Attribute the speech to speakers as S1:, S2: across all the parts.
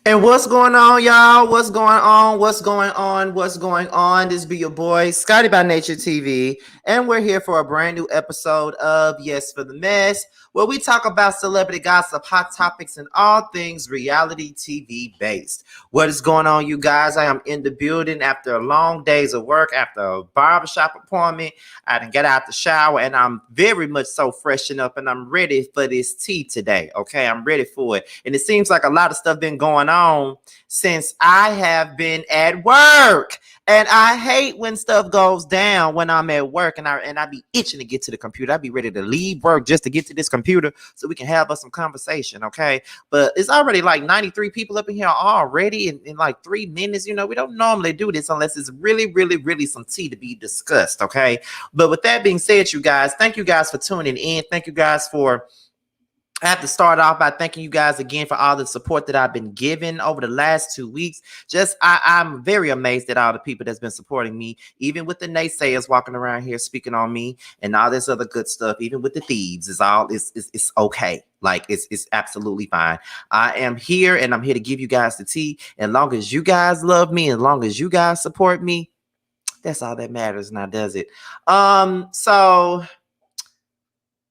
S1: And what's going on, y'all? What's going on? What's going on? What's going on? This be your boy, Scotty by Nature TV, and we're here for a brand new episode of Yes for the Mess, where we talk about celebrity gossip, hot topics, and all things reality TV based. What is going on, you guys? I am in the building after a long days of work, after a barbershop appointment. I didn't get out the shower, and I'm very much so freshened up, and I'm ready for this tea today. Okay, I'm ready for it, and it seems like a lot of stuff been going on since I have been at work. And I hate when stuff goes down when I'm at work, and I be itching to get to the computer. I be ready to leave work just to get to this computer so we can have us some conversation, okay? But it's already like 93 people up in here already in like 3 minutes. You know, we don't normally do this unless it's really, really, really some tea to be discussed, okay? But with that being said, you guys, thank you guys for tuning in. Thank you guys for I have to start off by thanking you guys again for all the support that I've been given over the last 2 weeks. I'm very amazed at all the people that's been supporting me, even with the naysayers walking around here speaking on me and all this other good stuff, even with the thieves. It's okay. Like it's absolutely fine. I am here and I'm here to give you guys the tea. As long as you guys love me, as long as you guys support me, that's all that matters now, does it? So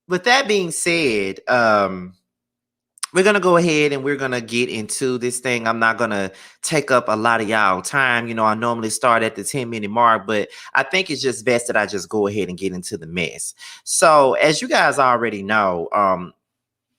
S1: with that being said, we're gonna go ahead and we're gonna get into this thing. I'm not gonna take up a lot of y'all time. You know, I normally start at the 10-minute mark, but I think it's just best that I just go ahead and get into the mess. So, as you guys already know,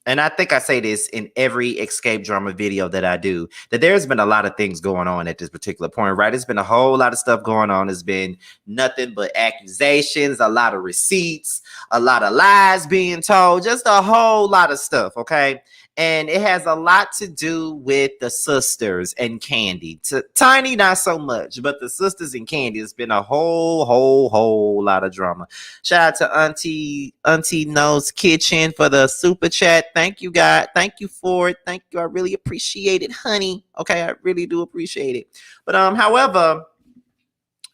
S1: and I think I say this in every Xscape drama video that I do, that there's been a lot of things going on at this particular point, right? It's been a whole lot of stuff going on. It's been nothing but accusations, a lot of receipts, a lot of lies being told, just a whole lot of stuff, okay? And it has a lot to do with the sisters and Candy. Tiny, not so much, but the sisters and Candy. It's been a whole lot of drama. Shout out to Auntie No's Kitchen for the super chat. Thank you, God. Thank you for it. Thank you. I really appreciate it, honey. Okay, I really do appreciate it. But however,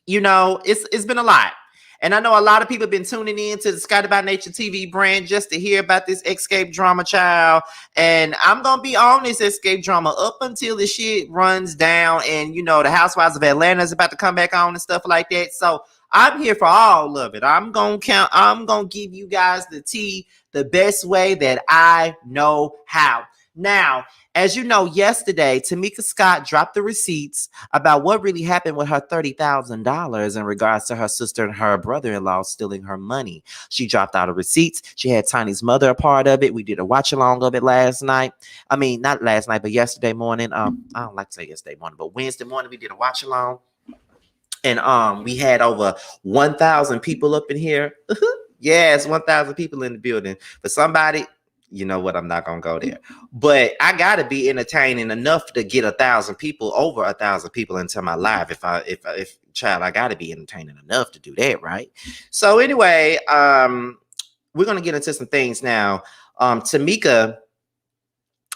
S1: you know, it's been a lot. And I know a lot of people have been tuning in to the Scotty by Nature TV brand just to hear about this Xscape drama, child. And I'm going to be on this Xscape drama up until the shit runs down. And, you know, the Housewives of Atlanta is about to come back on and stuff like that. So I'm here for all of it. I'm going to give you guys the tea the best way that I know how. Now, as you know, yesterday, Tamika Scott dropped the receipts about what really happened with her $30,000 in regards to her sister and her brother-in-law stealing her money. She dropped out of receipts. She had Tiny's mother a part of it. We did a watch-along of it last night. I mean, not last night, but yesterday morning. I don't like to say yesterday morning, but Wednesday morning we did a watch-along. And we had over 1,000 people up in here. Yes, 1,000 people in the building. For somebody, you know what? I'm not gonna go there, but I gotta be entertaining enough to get 1,000 people, over 1,000 people into my live. If child, I gotta be entertaining enough to do that, right? So anyway, we're gonna get into some things now. Tamika,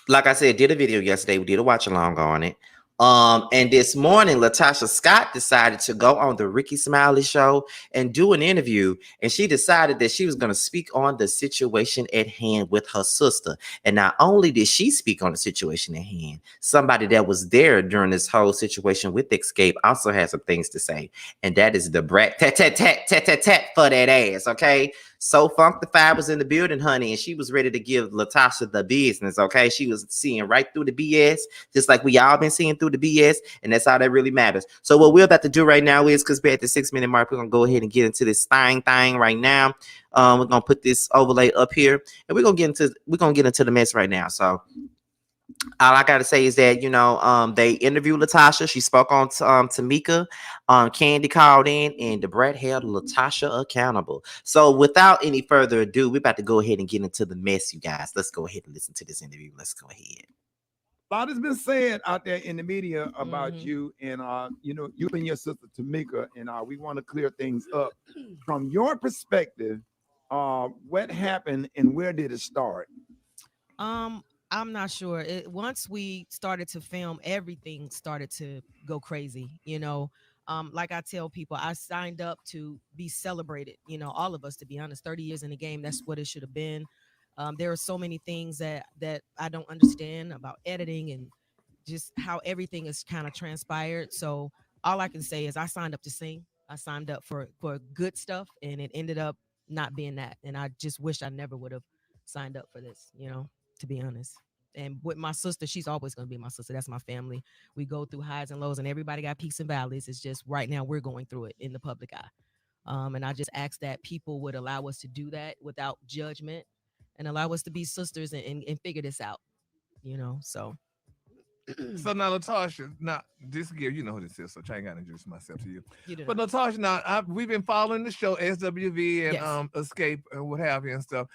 S1: like I said, did a video yesterday. We did a watch along on it. And this morning, Latasha Scott decided to go on the Ricky Smiley show and do an interview. And she decided that she was going to speak on the situation at hand with her sister. And not only did she speak on the situation at hand, somebody that was there during this whole situation with Xscape also has some things to say. And that is the Brat tat tat tat tat tat tat for that ass, okay? So Funk the Five was in the building, honey, and she was ready to give Latasha the business, okay? She was seeing right through the BS, just like we all been seeing through the BS, and that's all that really matters. So what we're about to do right now is, because we're at the 6-minute mark, we're going to go ahead and get into this thing right now. We're going to put this overlay up here, and we're going to get into the mess right now. So all I gotta say is that, you know, they interviewed Latasha. She spoke on Tamika. Candy called in, and the Brat held Latasha accountable. So without any further ado, we're about to go ahead and get into the mess, you guys. Let's go ahead and listen to this interview. Let's go ahead.
S2: A lot has been said out there in the media about you and you know, you and your sister Tamika, and we want to clear things up from your perspective. What happened and where did it start?
S3: I'm not sure. Once we started to film, everything started to go crazy. You know, like I tell people, I signed up to be celebrated. You know, all of us, to be honest, 30 years in the game, that's what it should have been. There are so many things that I don't understand about editing and just how everything is kind of transpired. So all I can say is I signed up to sing. I signed up for good stuff, and it ended up not being that. And I just wish I never would have signed up for this, to be honest. And with my sister, she's always going to be my sister. That's my family. We go through highs and lows, and everybody got peaks and valleys. It's just right now we're going through it in the public eye. And I just ask that people would allow us to do that without judgment and allow us to be sisters and figure this out, So
S4: So now, Latasha, now this give you know who this is, so I ain't got to introduce myself to you.
S3: you do
S4: But
S3: know.
S4: Natasha, now we've been following the show SWV and
S3: Yes.
S4: Escape and what have you and stuff.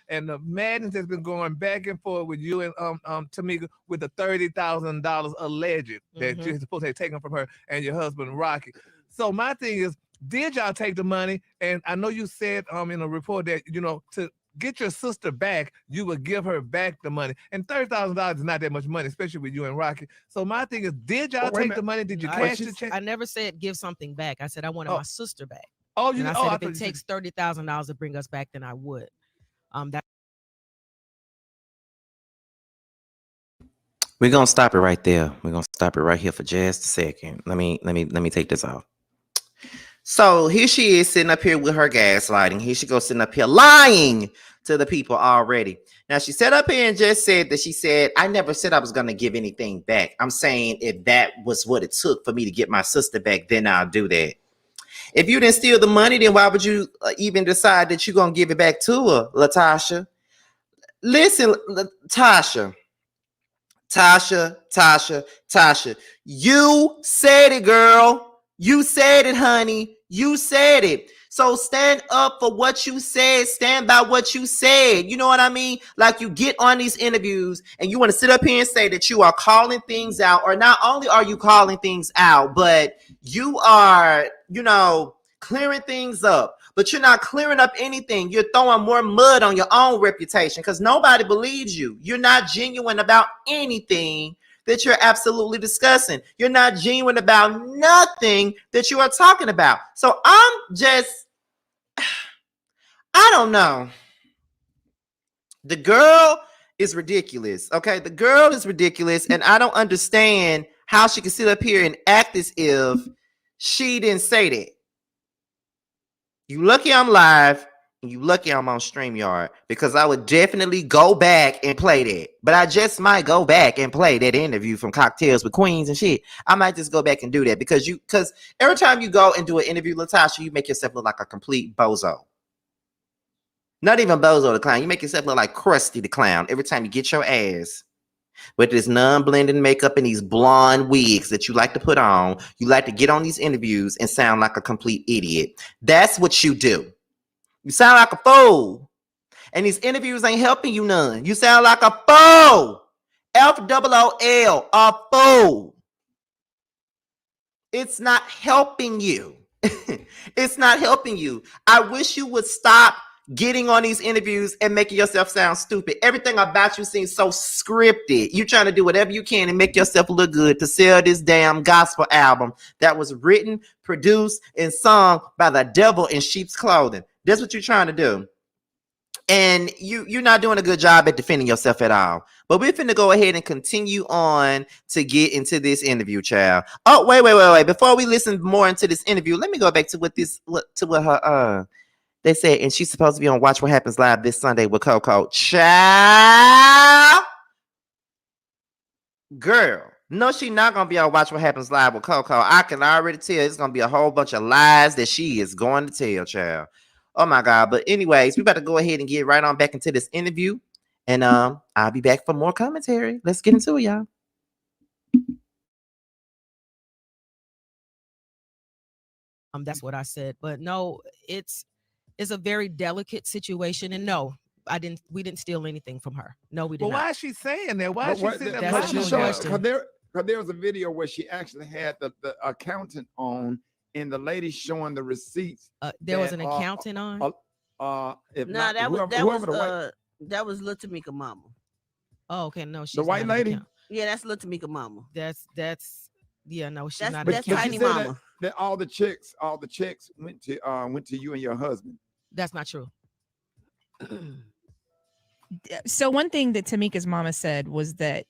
S4: And the madness has been going back and forth with you and Tamika with the $30,000 alleged that you're supposed to have taken from her and your husband Rocky. So my thing is, did y'all take the money? And I know you said in a report that to get your sister back, you would give her back the money. And $30,000 is not that much money, especially with you and Rocky. So my thing is, did y'all take the money? Did you cash the check?
S3: I never said give something back. I said I wanted my sister back.
S4: Oh,
S3: and I said if it takes $30,000 to bring us back, then I would.
S1: We're gonna stop it right there. We're gonna stop it right here for just a second. Let me take this off. So here she is sitting up here with her gaslighting. Here she goes sitting up here lying to the people already. Now she sat up here and just said that she said, I never said I was gonna give anything back. I'm saying if that was what it took for me to get my sister back, then I'll do that. If you didn't steal the money, then why would you even decide that you're gonna give it back to her, Latasha? Listen, Tasha. You said it, girl. You said it, honey. You said it. So stand up for what you said. Stand by what you said. You know what I mean? Like you get on these interviews and you want to sit up here and say that you are calling things out, or not only are you calling things out, but you are, clearing things up. But you're not clearing up anything. You're throwing more mud on your own reputation because nobody believes you. You're not genuine about anything that you're absolutely discussing. You're not genuine about nothing that you are talking about. So I don't know. The girl is ridiculous. Okay, the girl is ridiculous, and I don't understand how she can sit up here and act as if she didn't say that. You lucky I'm live, and you lucky I'm on StreamYard, because I would definitely go back and play that. But I just might go back and play that interview from Cocktails with Queens and shit. I might just go back and do that because every time you go and do an interview, Latasha, you make yourself look like a complete bozo. Not even Bozo the Clown. You make yourself look like Krusty the Clown every time you get your ass with this non-blending makeup and these blonde wigs that you like to put on. You like to get on these interviews and sound like a complete idiot. That's what you do. You sound like a fool. And these interviews ain't helping you none. You sound like a fool. F-O-O-L, a fool. It's not helping you. It's not helping you. I wish you would stop getting on these interviews and making yourself sound stupid. Everything about you seems so scripted. You're trying to do whatever you can and make yourself look good to sell this damn gospel album that was written, produced, and sung by the devil in sheep's clothing. That's what you're trying to do. And you're not doing a good job at defending yourself at all. But we're finna go ahead and continue on to get into this interview, child. Oh, wait. Before we listen more into this interview, let me go back to what her they said, and she's supposed to be on Watch What Happens Live this Sunday with Coco. Child. Girl. No, she's not going to be on Watch What Happens Live with Coco. I can already tell it's going to be a whole bunch of lies that she is going to tell, child. Oh, my God. But anyways, we about to go ahead and get right on back into this interview. And I'll be back for more commentary. Let's get into it, y'all.
S3: That's what I said. But no, it's a very delicate situation, and no, we didn't steal anything from her. No, we did not.
S4: Why is she saying that? Why is she saying that?
S3: Question.
S2: There was a video where she actually had the accountant on, and the lady showing the receipts.
S3: There was an accountant on.
S5: That was LaTocha mama.
S3: Oh, okay. No, she's
S2: the white lady.
S5: Yeah, that's LaTocha mama.
S3: That's yeah. No, she's not.
S5: That's Tiny Mama.
S2: That all the checks went to you and your husband.
S3: That's not true.
S6: So one thing that Tamika's mama said was that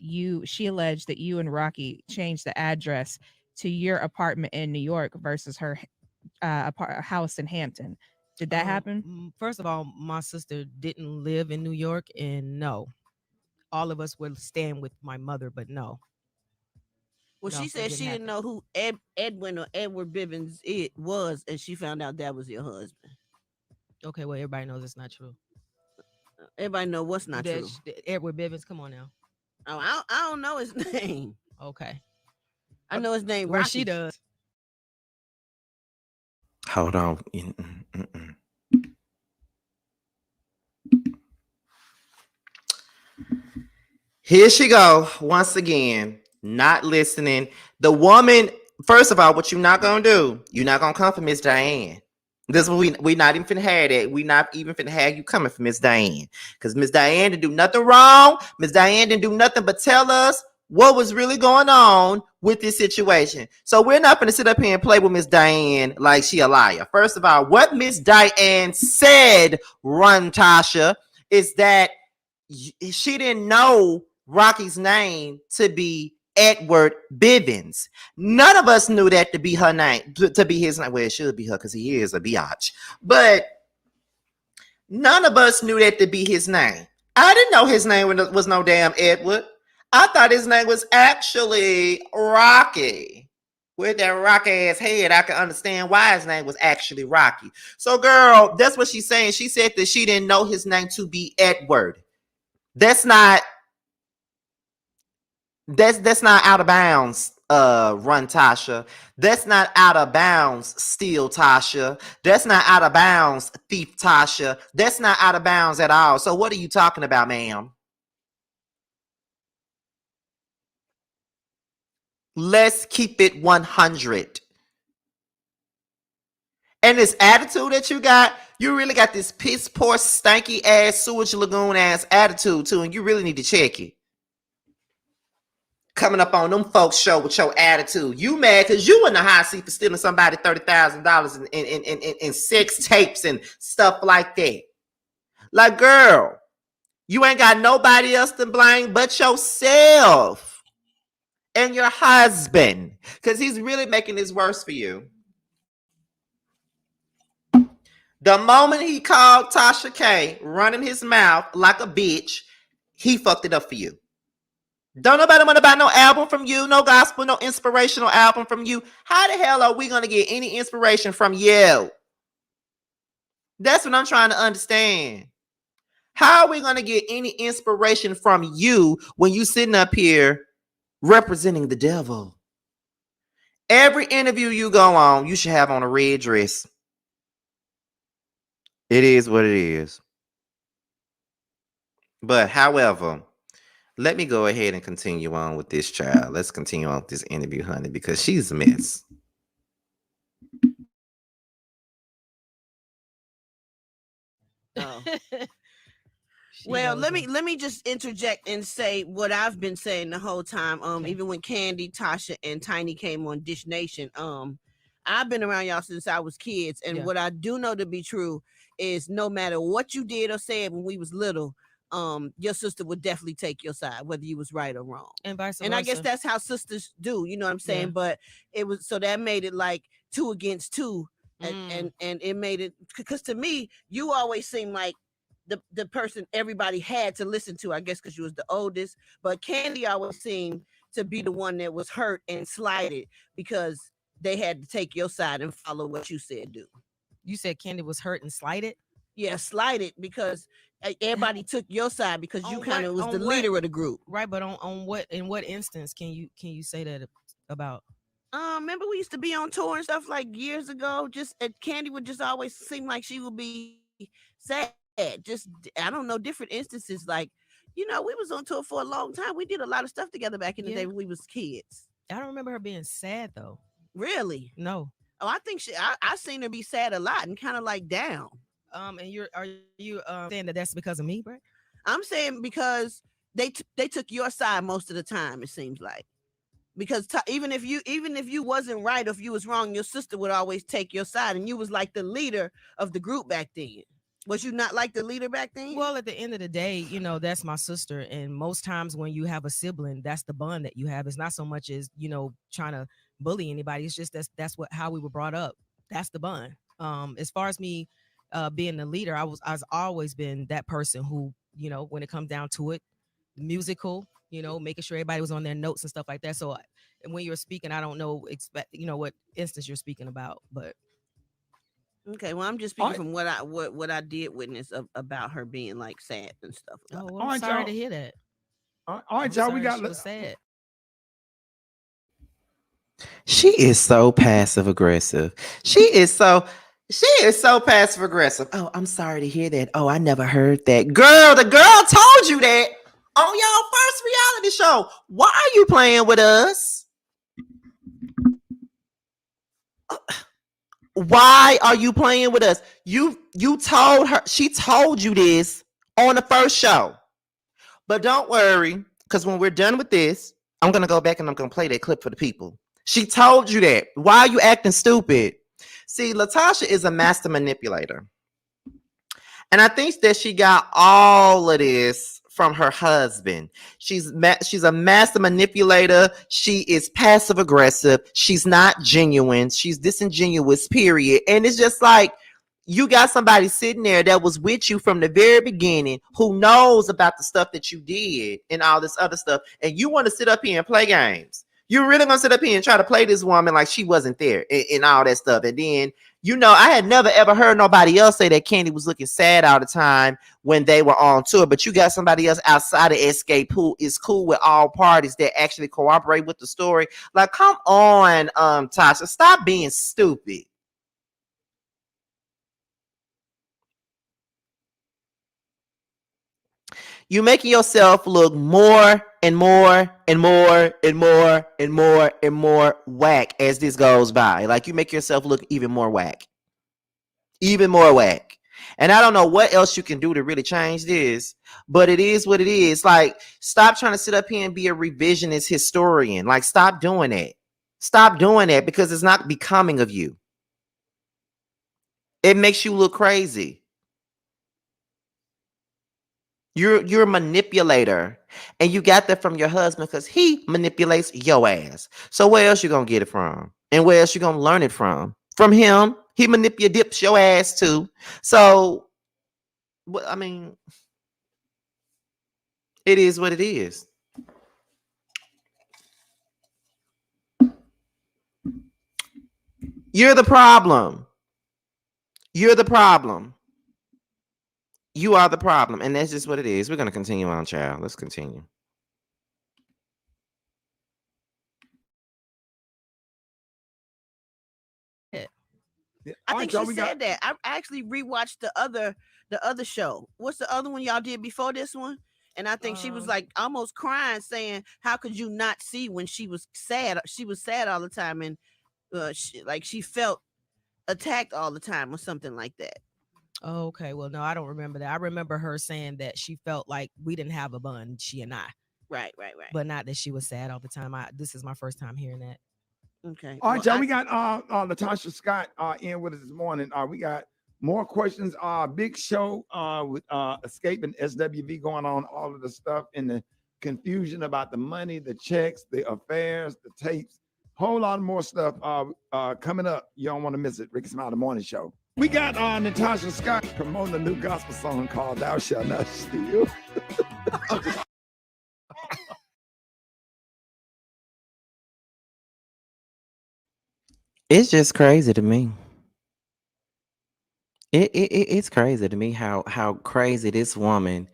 S6: she alleged that you and Rocky changed the address to your apartment in New York versus her house in Hampton. Did that happen?
S3: First of all, my sister didn't live in New York, and no, all of us were staying with my mother, but no.
S5: Well,
S3: No,
S5: she said she didn't know who Edwin or Edward Bivens it was, and she found out that was your husband.
S3: Okay, well, everybody knows it's not true.
S5: Everybody know what's not true.
S3: Edward Bivens, come on now.
S5: Oh, I don't know his name.
S3: Okay.
S5: I know his name.
S3: Well,
S5: Rocky.
S3: she does.
S1: Hold on. Here she go once again, not listening. The woman, first of all, what you not gonna do? You're not gonna come for Miss Diane. This is what we not even finna have that. We not even finna have you coming for Miss Diane, because Miss Diane didn't do nothing wrong. Miss Diane didn't do nothing but tell us what was really going on with this situation. So we're not gonna sit up here and play with Miss Diane like she a liar. First of all, what Miss Diane said, Latasha, is that she didn't know Rocky's name to be Edward Bivens. None of us knew that to be her name, to be his name. Well, it should be her because he is a biatch. But none of us knew that to be his name. I didn't know his name was no damn Edward. I thought his name was actually Rocky. With that rock ass head, I can understand why his name was actually Rocky. So, girl, that's what she's saying. She said that she didn't know his name to be Edward. That's not out of bounds, Run Tasha. That's not out of bounds, Steal Tasha. That's not out of bounds, Thief Tasha. That's not out of bounds at all. So what are you talking about, ma'am? Let's keep it 100. And this attitude that you got, you really got this piss poor, stanky ass, sewage lagoon ass attitude too, and you really need to check it. Coming up on them folks show with your attitude. You mad because you in the high seat for stealing somebody $30,000 in sex tapes and stuff like that. Like, girl, you ain't got nobody else to blame but yourself and your husband, because he's really making this worse for you. The moment he called Tasha K running his mouth like a bitch, he fucked it up for you. Don't nobody want to buy no album from you, no gospel, no inspirational album from you. How the hell are we going to get any inspiration from you? That's what I'm trying to understand. How are we going to get any inspiration from you when you sitting up here representing the devil? Every interview you go on, you should have on a red dress. It is what it is. But however, let me go ahead and continue on with this child. Let's continue on with this interview, honey, because she's a mess.
S5: Oh. Well, let me just interject and say what I've been saying the whole time. Okay. Even when Candy, Tasha, and Tiny came on Dish Nation, I've been around y'all since I was kids, and what I do know to be true is no matter what you did or said when we was little, your sister would definitely take your side, whether you was right or wrong.
S3: And vice versa.
S5: And I guess that's how sisters do, you know what I'm saying? Yeah. But it was, so that made it like 2 against 2. And it made it, because to me, you always seem like the person everybody had to listen to, I guess, because you was the oldest. But Candy always seemed to be the one that was hurt and slighted because they had to take your side and follow what you said do.
S3: You said Candy was hurt and slighted?
S5: Yeah, slighted because everybody took your side because you kind of was the leader of the group.
S3: Right, but on what, in what instance can you say that about?
S5: Remember we used to be on tour and stuff like years ago. Just Candy would just always seem like she would be sad. Just, I don't know, different instances. Like, you know, we was on tour for a long time. We did a lot of stuff together back in the day when we was kids.
S3: I don't remember her being sad though.
S5: Really?
S3: No.
S5: Oh, I think I seen her be sad a lot and kind of like down.
S3: And are you saying that that's because of me, Brat?
S5: I'm saying because they took your side most of the time. It seems like. Because even if you wasn't right or if you was wrong, your sister would always take your side, and you was like the leader of the group back then. Was you not like the leader back then?
S3: Well, at the end of the day, you know, that's my sister. And most times when you have a sibling, that's the bond that you have. It's not so much as, you know, trying to bully anybody. It's just that's what how we were brought up. That's the bond. As far as me being the leader, I've always been that person who, you know, when it comes down to it, musical, you know, making sure everybody was on their notes and stuff like that. So and when you're speaking, I don't know you know what instance you're speaking about, but
S5: okay, well, I'm just speaking from what I did witness about her being like sad and stuff.
S3: oh, well,
S2: All
S3: I'm
S2: right,
S3: sorry
S2: y'all.
S3: to hear that.
S2: All right,
S3: I'm
S2: y'all. We
S3: sorry
S2: got.
S3: she was sad.
S1: She is so passive aggressive. She is so passive aggressive. Oh, I'm sorry to hear that. Oh, I never heard that. Girl, the girl told you that on y'all first reality show. Why are you playing with us? Why are you playing with us? You told her, she told you this on the first show. But don't worry, because when we're done with this, I'm gonna go back and I'm gonna play that clip for the people. She told you that. Why are you acting stupid? See, Latasha is a master manipulator. And I think that she got all of this from her husband. She's a master manipulator. She is passive aggressive. She's not genuine. She's disingenuous, period. And it's just like you got somebody sitting there that was with you from the very beginning who knows about the stuff that you did and all this other stuff. And you want to sit up here and play games. You're really going to sit up here and try to play this woman like she wasn't there and all that stuff. And then, you know, I had never ever heard nobody else say that Candy was looking sad all the time when they were on tour. But you got somebody else outside of Xscape who is cool with all parties that actually cooperate with the story. Like, come on, Tasha, stop being stupid. You making yourself look more and more and more and more and more and more whack as this goes by. Like you make yourself look even more whack. Even more whack. And I don't know what else you can do to really change this, but it is what it is. Like, stop trying to sit up here and be a revisionist historian. Like, stop doing that. Stop doing that because it's not becoming of you. It makes you look crazy. You're a manipulator, and you got that from your husband because he manipulates your ass. So where else you gonna get it from? And where else you gonna learn it from? From him. He dips your ass too. So, I mean, it is what it is. You're the problem. You're the problem. You are the problem, and that's just what it is. We're gonna continue on, child. Let's continue.
S5: I think she said that. I actually rewatched the other show. What's the other one y'all did before this one? And I think she was like almost crying, saying, "How could you not see when she was sad? She was sad all the time, and she felt attacked all the time, or something like that."
S3: Oh, okay. Well, no, I don't remember that. I remember her saying that she felt like we didn't have a bun, she and I.
S5: Right.
S3: But not that she was sad all the time. This is my first time hearing that.
S5: Okay.
S2: All right, y'all. We got Latasha Scott in with us this morning. We got more questions. Big show with Escape and SWV going on, all of the stuff and the confusion about the money, the checks, the affairs, the tapes, whole lot more stuff coming up. You don't want to miss it. Ricky Smiley Morning Show. We got Latasha Scott promoting a new gospel song called "Thou Shalt Not Steal."
S1: It's just crazy to me. It's crazy to me how crazy this woman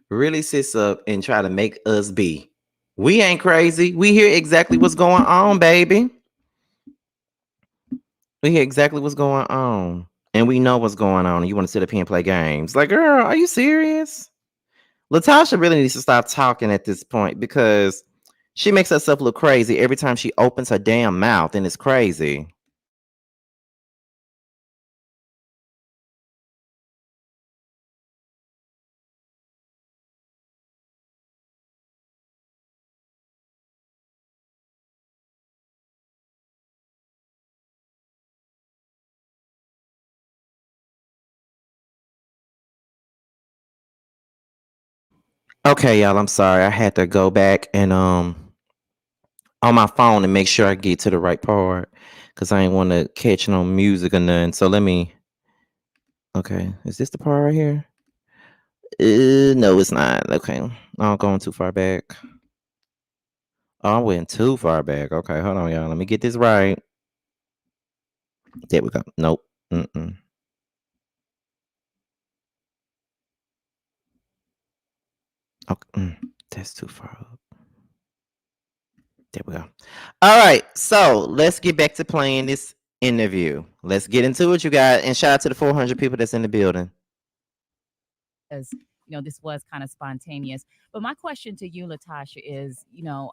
S1: really sits up and try to make us be. We ain't crazy. We hear exactly what's going on, baby. We hear exactly what's going on. And we know what's going on. And you want to sit up here and play games. Like, girl, are you serious? Latasha really needs to stop talking at this point because she makes herself look crazy every time she opens her damn mouth, and it's crazy. Okay, y'all, I'm sorry. I had to go back and on my phone and make sure I get to the right part because I ain't want to catch no music or nothing. So let me. Okay, is this the part right here? No, it's not. Okay, I'm going too far back. Oh, I went too far back. Okay, hold on, y'all. Let me get this right. There we go. Nope. Mm-mm. Okay, that's too far up. There we go. All right, so let's get back to playing this interview. Let's get into it, you guys, and shout out to the 400 people that's in the building.
S7: As this was kind of spontaneous. But my question to you, Latasha, is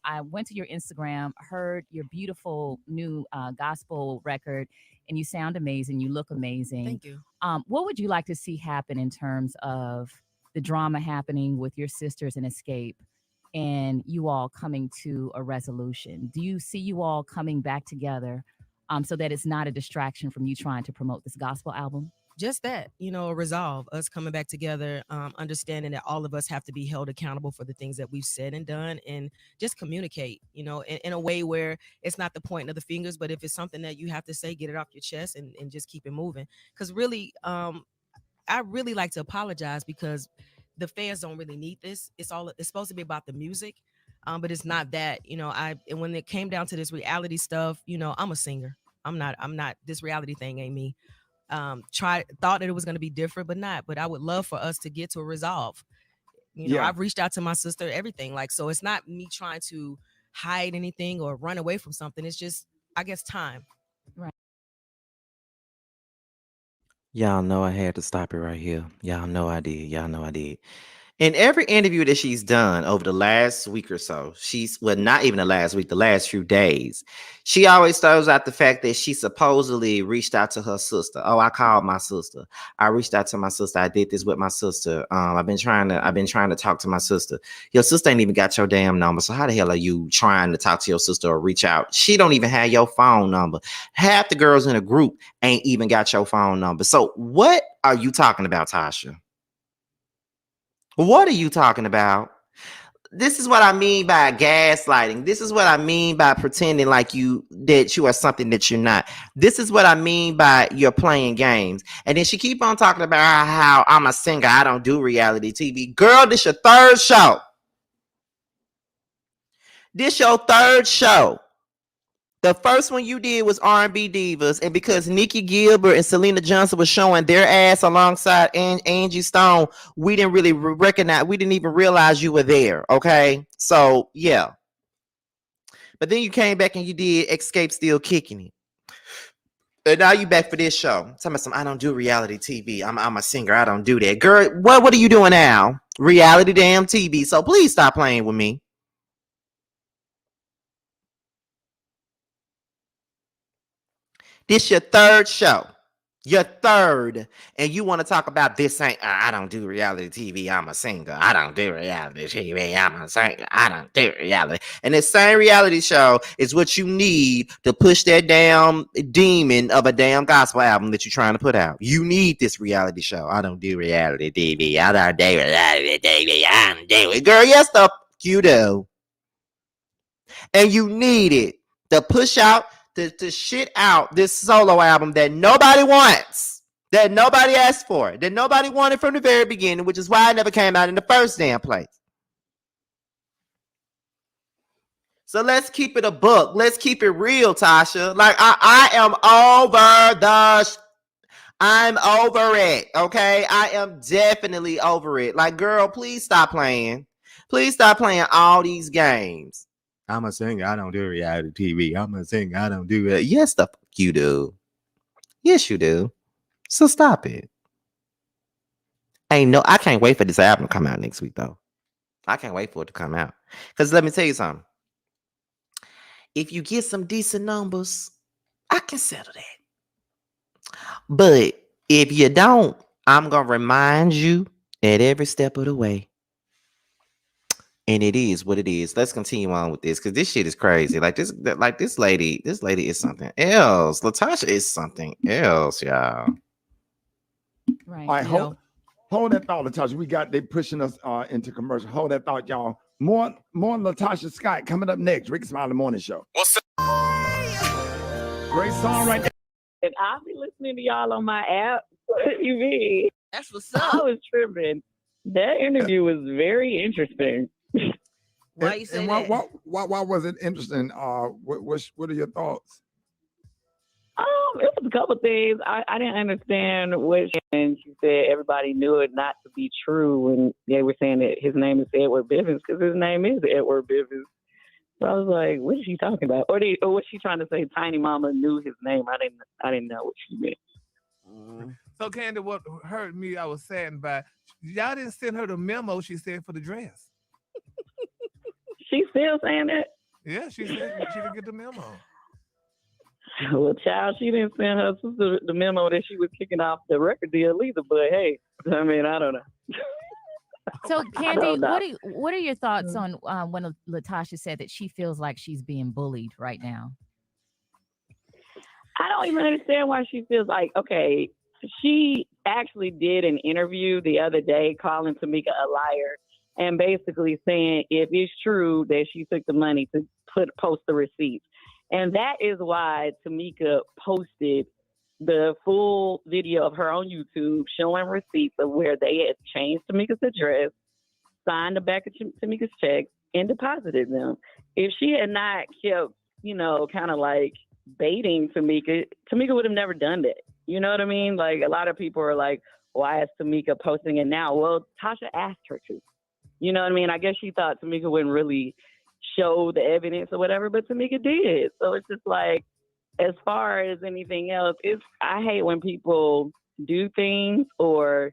S7: I went to your Instagram, heard your beautiful new gospel record, and you sound amazing. You look amazing.
S3: Thank you.
S7: What would you like to see happen in terms of the drama happening with your sisters in Escape and you all coming to a resolution? Do you see you all coming back together so that it's not a distraction from you trying to promote this gospel album?
S3: Just that, a resolve, us coming back together, understanding that all of us have to be held accountable for the things that we've said and done, and just communicate, in a way where it's not the pointing of the fingers, but if it's something that you have to say, get it off your chest and just keep it moving. Because really, I really like to apologize because the fans don't really need this. It's supposed to be about the music, but it's not that. And when it came down to this reality stuff, I'm a singer. I'm not. This reality thing ain't me. Thought that it was going to be different, but not. But I would love for us to get to a resolve. I've reached out to my sister, everything. So it's not me trying to hide anything or run away from something. It's just, I guess, time.
S7: Right.
S1: Y'all know I had to stop it right here. Y'all know I did. Y'all know I did. In every interview that she's done over the last week or so, not even the last week, the last few days, she always throws out the fact that she supposedly reached out to her sister. Oh, I called my sister. I reached out to my sister. I did this with my sister. I've been trying to talk to my sister. Your sister ain't even got your damn number. So how the hell are you trying to talk to your sister or reach out? She don't even have your phone number. Half the girls in the group ain't even got your phone number. So what are you talking about, Tasha? What are you talking about? This is what I mean by gaslighting. This is what I mean by pretending like that you are something that you're not. This is what I mean by you're playing games. And then she keep on talking about how I'm a singer. I don't do reality TV. Girl, this your third show. This your third show. The first one you did was R&B Divas, and because Nikki Gilbert and Selena Johnson was showing their ass alongside Angie Stone, we didn't really recognize, we didn't even realize you were there, okay? So, yeah. But then you came back and you did Xscape Still Kicking It. And now you back for this show. Tell me something, I don't do reality TV. I'm a singer, I don't do that. Girl, what are you doing now? Reality damn TV. So please stop playing with me. This your third show. Your third. And you want to talk about this ain't, I don't do reality TV. I'm a singer. I don't do reality TV. I'm a singer. I don't do reality. And this same reality show is what you need to push that damn demon of a damn gospel album that you're trying to put out. You need this reality show. I don't do reality TV. I don't do reality TV. I don't do it. Girl, yes, the fuck you do. And you need it to push out to shit out this solo album that nobody wants, that nobody asked for, that nobody wanted from the very beginning, which is why it never came out in the first damn place. So let's keep it a book. Let's keep it real, Tasha. Like I am I'm over it. Okay. I am definitely over it. Like, girl, please stop playing. Please stop playing all these games. I'm a singer. I don't do reality TV. I'm a singer. I don't do it. Yes, the fuck you do. Yes, you do. So stop it. I can't wait for this album to come out next week, though. I can't wait for it to come out. Because let me tell you something. If you get some decent numbers, I can settle that. But if you don't, I'm going to remind you at every step of the way. And it is what it is. Let's continue on with this because this shit is crazy. Like this lady is something else. LaTocha is something else, y'all.
S7: Right.
S2: All right, hold Hold that thought, Latasha. They pushing us into commercial. Hold that thought, y'all. More Latasha Scott coming up next. Rick Smiley Morning Show. What's up? Great song right there.
S8: And I'll be listening to y'all on my app. What do you mean?
S5: That's what's up.
S8: I was tripping. That interview was very interesting.
S5: Why you say that?
S2: Why was it interesting? What are your thoughts?
S8: It was a couple things. I didn't understand what she said. Everybody knew it not to be true when they were saying that his name is Edward Bivens, because his name is Edward Bivens. So I was like, what is she talking about? Or was she trying to say Tiny Mama knew his name? I didn't know what she meant.
S4: So Candy, what hurt me, I was saddened by, y'all didn't send her the memo she said for the dress.
S8: She's still saying that?
S4: Yeah, she said she didn't get the memo.
S8: Well, child, she didn't send her sister the memo that she was kicking off the record deal either. But hey, I mean, I don't know.
S7: So, Candy, what are your thoughts on when Latasha said that she feels like she's being bullied right now?
S8: I don't even understand why she feels like, okay, she actually did an interview the other day calling Tamika a liar and basically saying if it's true that she took the money to post the receipts. And that is why Tamika posted the full video of her on YouTube showing receipts of where they had changed Tamika's address, signed the back of Tamika's checks, and deposited them. If she had not kept, kind of like baiting Tamika would have never done that. You know what I mean? Like, a lot of people are like, why is Tamika posting it now? Well, Tasha asked her to. You know what I mean? I guess she thought Tamika wouldn't really show the evidence or whatever, but Tamika did. So it's just like, as far as anything else, I hate when people do things or,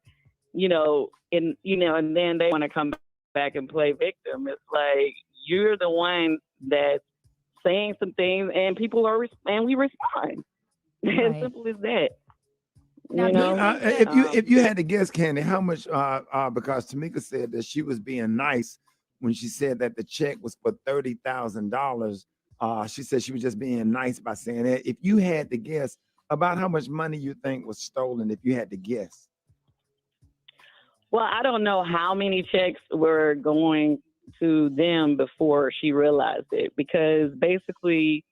S8: and then they want to come back and play victim. It's like, you're the one that's saying some things and people and we respond. Right. As simple as that.
S7: Now,
S2: if you had to guess, Candy, how much? Because Tamika said that she was being nice when she said that the check was for $30,000. She said she was just being nice by saying that. If you had to guess about how much money you think was stolen, if you had to guess.
S8: Well, I don't know how many checks were going to them before she realized it, because basically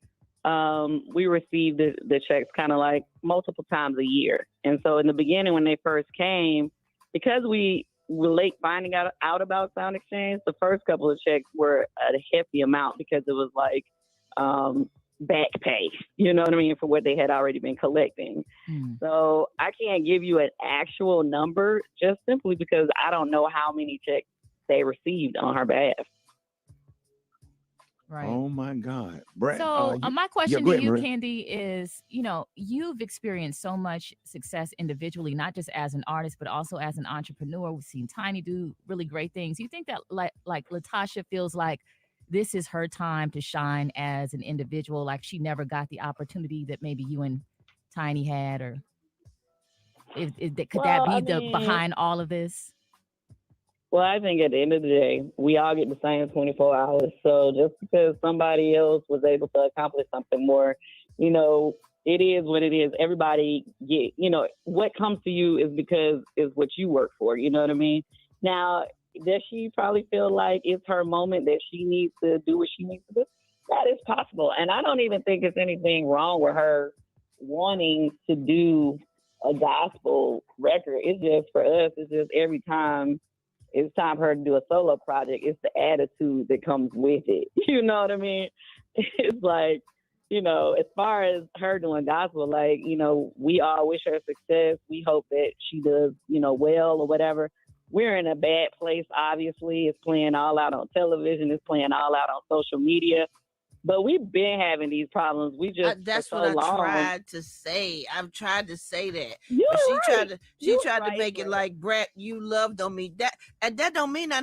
S8: we received the checks kind of like multiple times a year. And so in the beginning, when they first came, because we were late finding out about Sound Exchange, the first couple of checks were a hefty amount because it was like back pay, you know what I mean, for what they had already been collecting. So I can't give you an actual number just simply because I don't know how many checks they received on her behalf.
S7: Right.
S2: Oh my God, Brat.
S7: So my question to you,
S2: Maria.
S7: Candy, is, you've experienced so much success individually, not just as an artist, but also as an entrepreneur. We've seen Tiny do really great things. You think that like Latasha feels like this is her time to shine as an individual, like she never got the opportunity that maybe you and Tiny had, or could that be behind all of this?
S8: Well, I think at the end of the day, we all get the same 24 hours. So just because somebody else was able to accomplish something more, it is what it is. Everybody what comes to you is because it's what you work for. You know what I mean? Now, does she probably feel like it's her moment that she needs to do what she needs to do? That is possible. And I don't even think it's anything wrong with her wanting to do a gospel record. It's just, for us, it's just every time it's time for her to do a solo project, it's the attitude that comes with it. You know what I mean? It's like, as far as her doing gospel, like, we all wish her success. We hope that she does, well or whatever. We're in a bad place, obviously. It's playing all out on television. It's playing all out on social media. But we've been having these problems. We just
S5: that's
S8: for
S5: what
S8: so
S5: I
S8: long.
S5: tried to say. I've tried to say that.
S8: You're
S5: But
S8: right.
S5: she tried to make it like, Brat, you loved on me. That don't mean I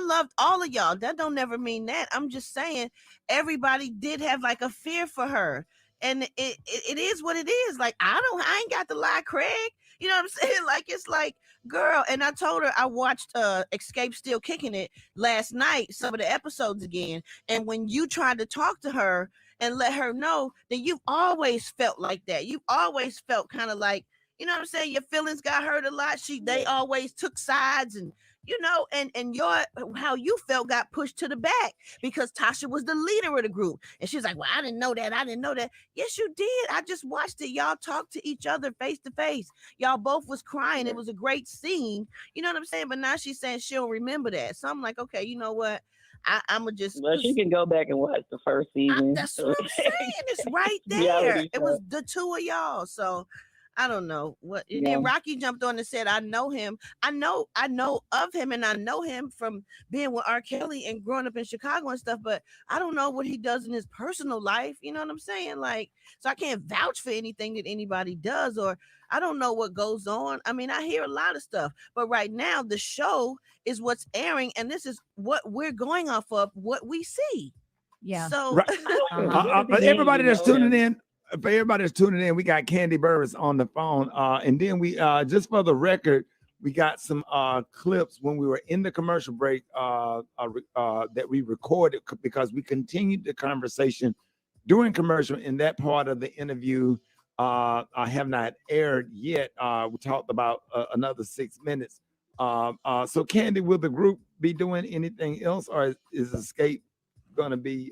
S5: loved all of y'all. That don't never mean that. I'm just saying everybody did have like a fear for her. And it is what it is. Like, I ain't got to lie, Craig. You know what I'm saying? Like, it's like, girl. And I told her I watched Xscape Still Kicking It last night, some of the episodes again. And when you tried to talk to her and let her know that you've always felt like that, you've always felt kind of like, You know what I'm saying? Your feelings got hurt a lot. They always took sides, and you know, and your how you felt got pushed to the back because Tasha was the leader of the group. And she was like, well, I didn't know that. I didn't know that. Yes, you did. I just watched it. Y'all talked to each other face to face. Y'all both was crying. It was a great scene. You know what I'm saying? But now she's saying she don't remember that. So I'm like, okay, you know what? I'm gonna just.
S8: Well, she can go back and watch the first season.
S5: That's what I'm saying. It's right there. It was the two of y'all. So I don't know what. And then Rocky jumped on and said, "I know him. I know of him, and I know him from being with R. Kelly and growing up in Chicago and stuff. But I don't know what he does in his personal life. You know what I'm saying? Like, so I can't vouch for anything that anybody does, or I don't know what goes on. I mean, I hear a lot of stuff, but right now the show is what's airing, and this is what we're going off of, what we see.
S7: Yeah.
S5: So
S2: but everybody that's tuning in. For everybody that's tuning in, we got Candy Burruss on the phone. And then we just for the record, we got some clips when we were in the commercial break that we recorded because we continued the conversation during commercial. In that part of the interview, I have not aired yet. We talked about another 6 minutes. So Candy, will the group be doing anything else, or is Escape going to be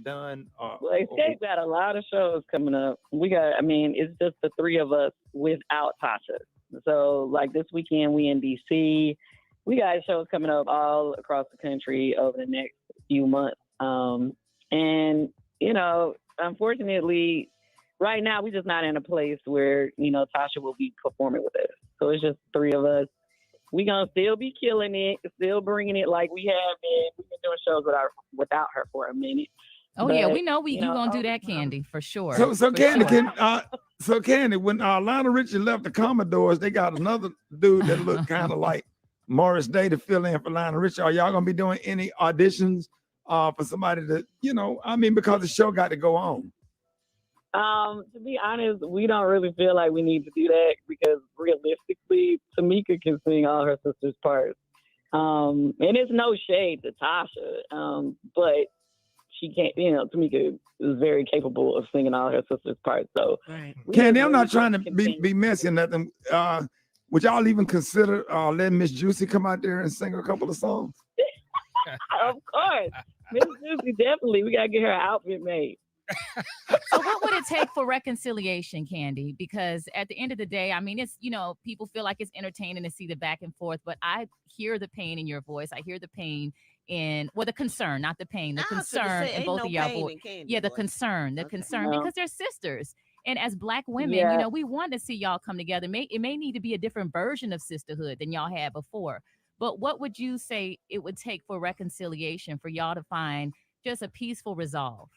S2: done?
S8: Well, Xscape got a lot of shows coming up. It's just the three of us without Tasha. So like this weekend we in DC. We got shows coming up all across the country over the next few months. And you know, unfortunately right now we're just not in a place where, you know, Tasha will be performing with us. So it's just three of us. We gonna still be killing it, still bringing it like we have been. We've been doing shows without her for a minute.
S7: Oh, but, yeah, we know you gonna do that, Candy, for sure.
S2: So Candy, Candy, when Lionel Richie left the Commodores, they got another dude that looked kind of like Morris Day to fill in for Lionel Richie. Are y'all gonna be doing any auditions for somebody that, you know, I mean, because the show got to go on?
S8: To be honest, we don't really feel like we need to do that because realistically, Tamika can sing all her sister's parts. And it's no shade to Tasha, but she can't, you know, Tamika is very capable of singing all her sister's parts. So,
S2: Candy, I'm not trying to be messy or nothing. Would y'all even consider letting Miss Juicy come out there and sing a couple of songs?
S8: Of course. Miss Juicy, definitely. We got to get her outfit made.
S7: So what would it take for reconciliation, Candy? Because at the end of the day, I mean, it's, you know, people feel like it's entertaining to see the back and forth, but I hear the pain in your voice. I hear the pain in, well, the concern, not the pain, the concern in both of y'all voice. Yeah, the concern, because they're sisters. And as Black women, you know, we want to see y'all come together. It may need to be a different version of sisterhood than y'all had before. But what would you say it would take for reconciliation for y'all to find just a peaceful resolve?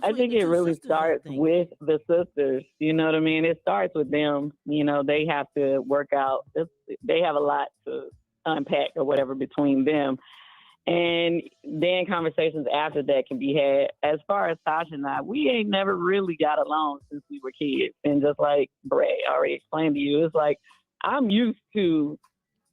S8: I think it really starts with the sisters. You know what I mean? It starts with them. You know, they have to work out. They have a lot to unpack or whatever between them. And then conversations after that can be had. As far as Tasha and I, we ain't never really got along since we were kids. And just like Brat already explained to you, it's like, I'm used to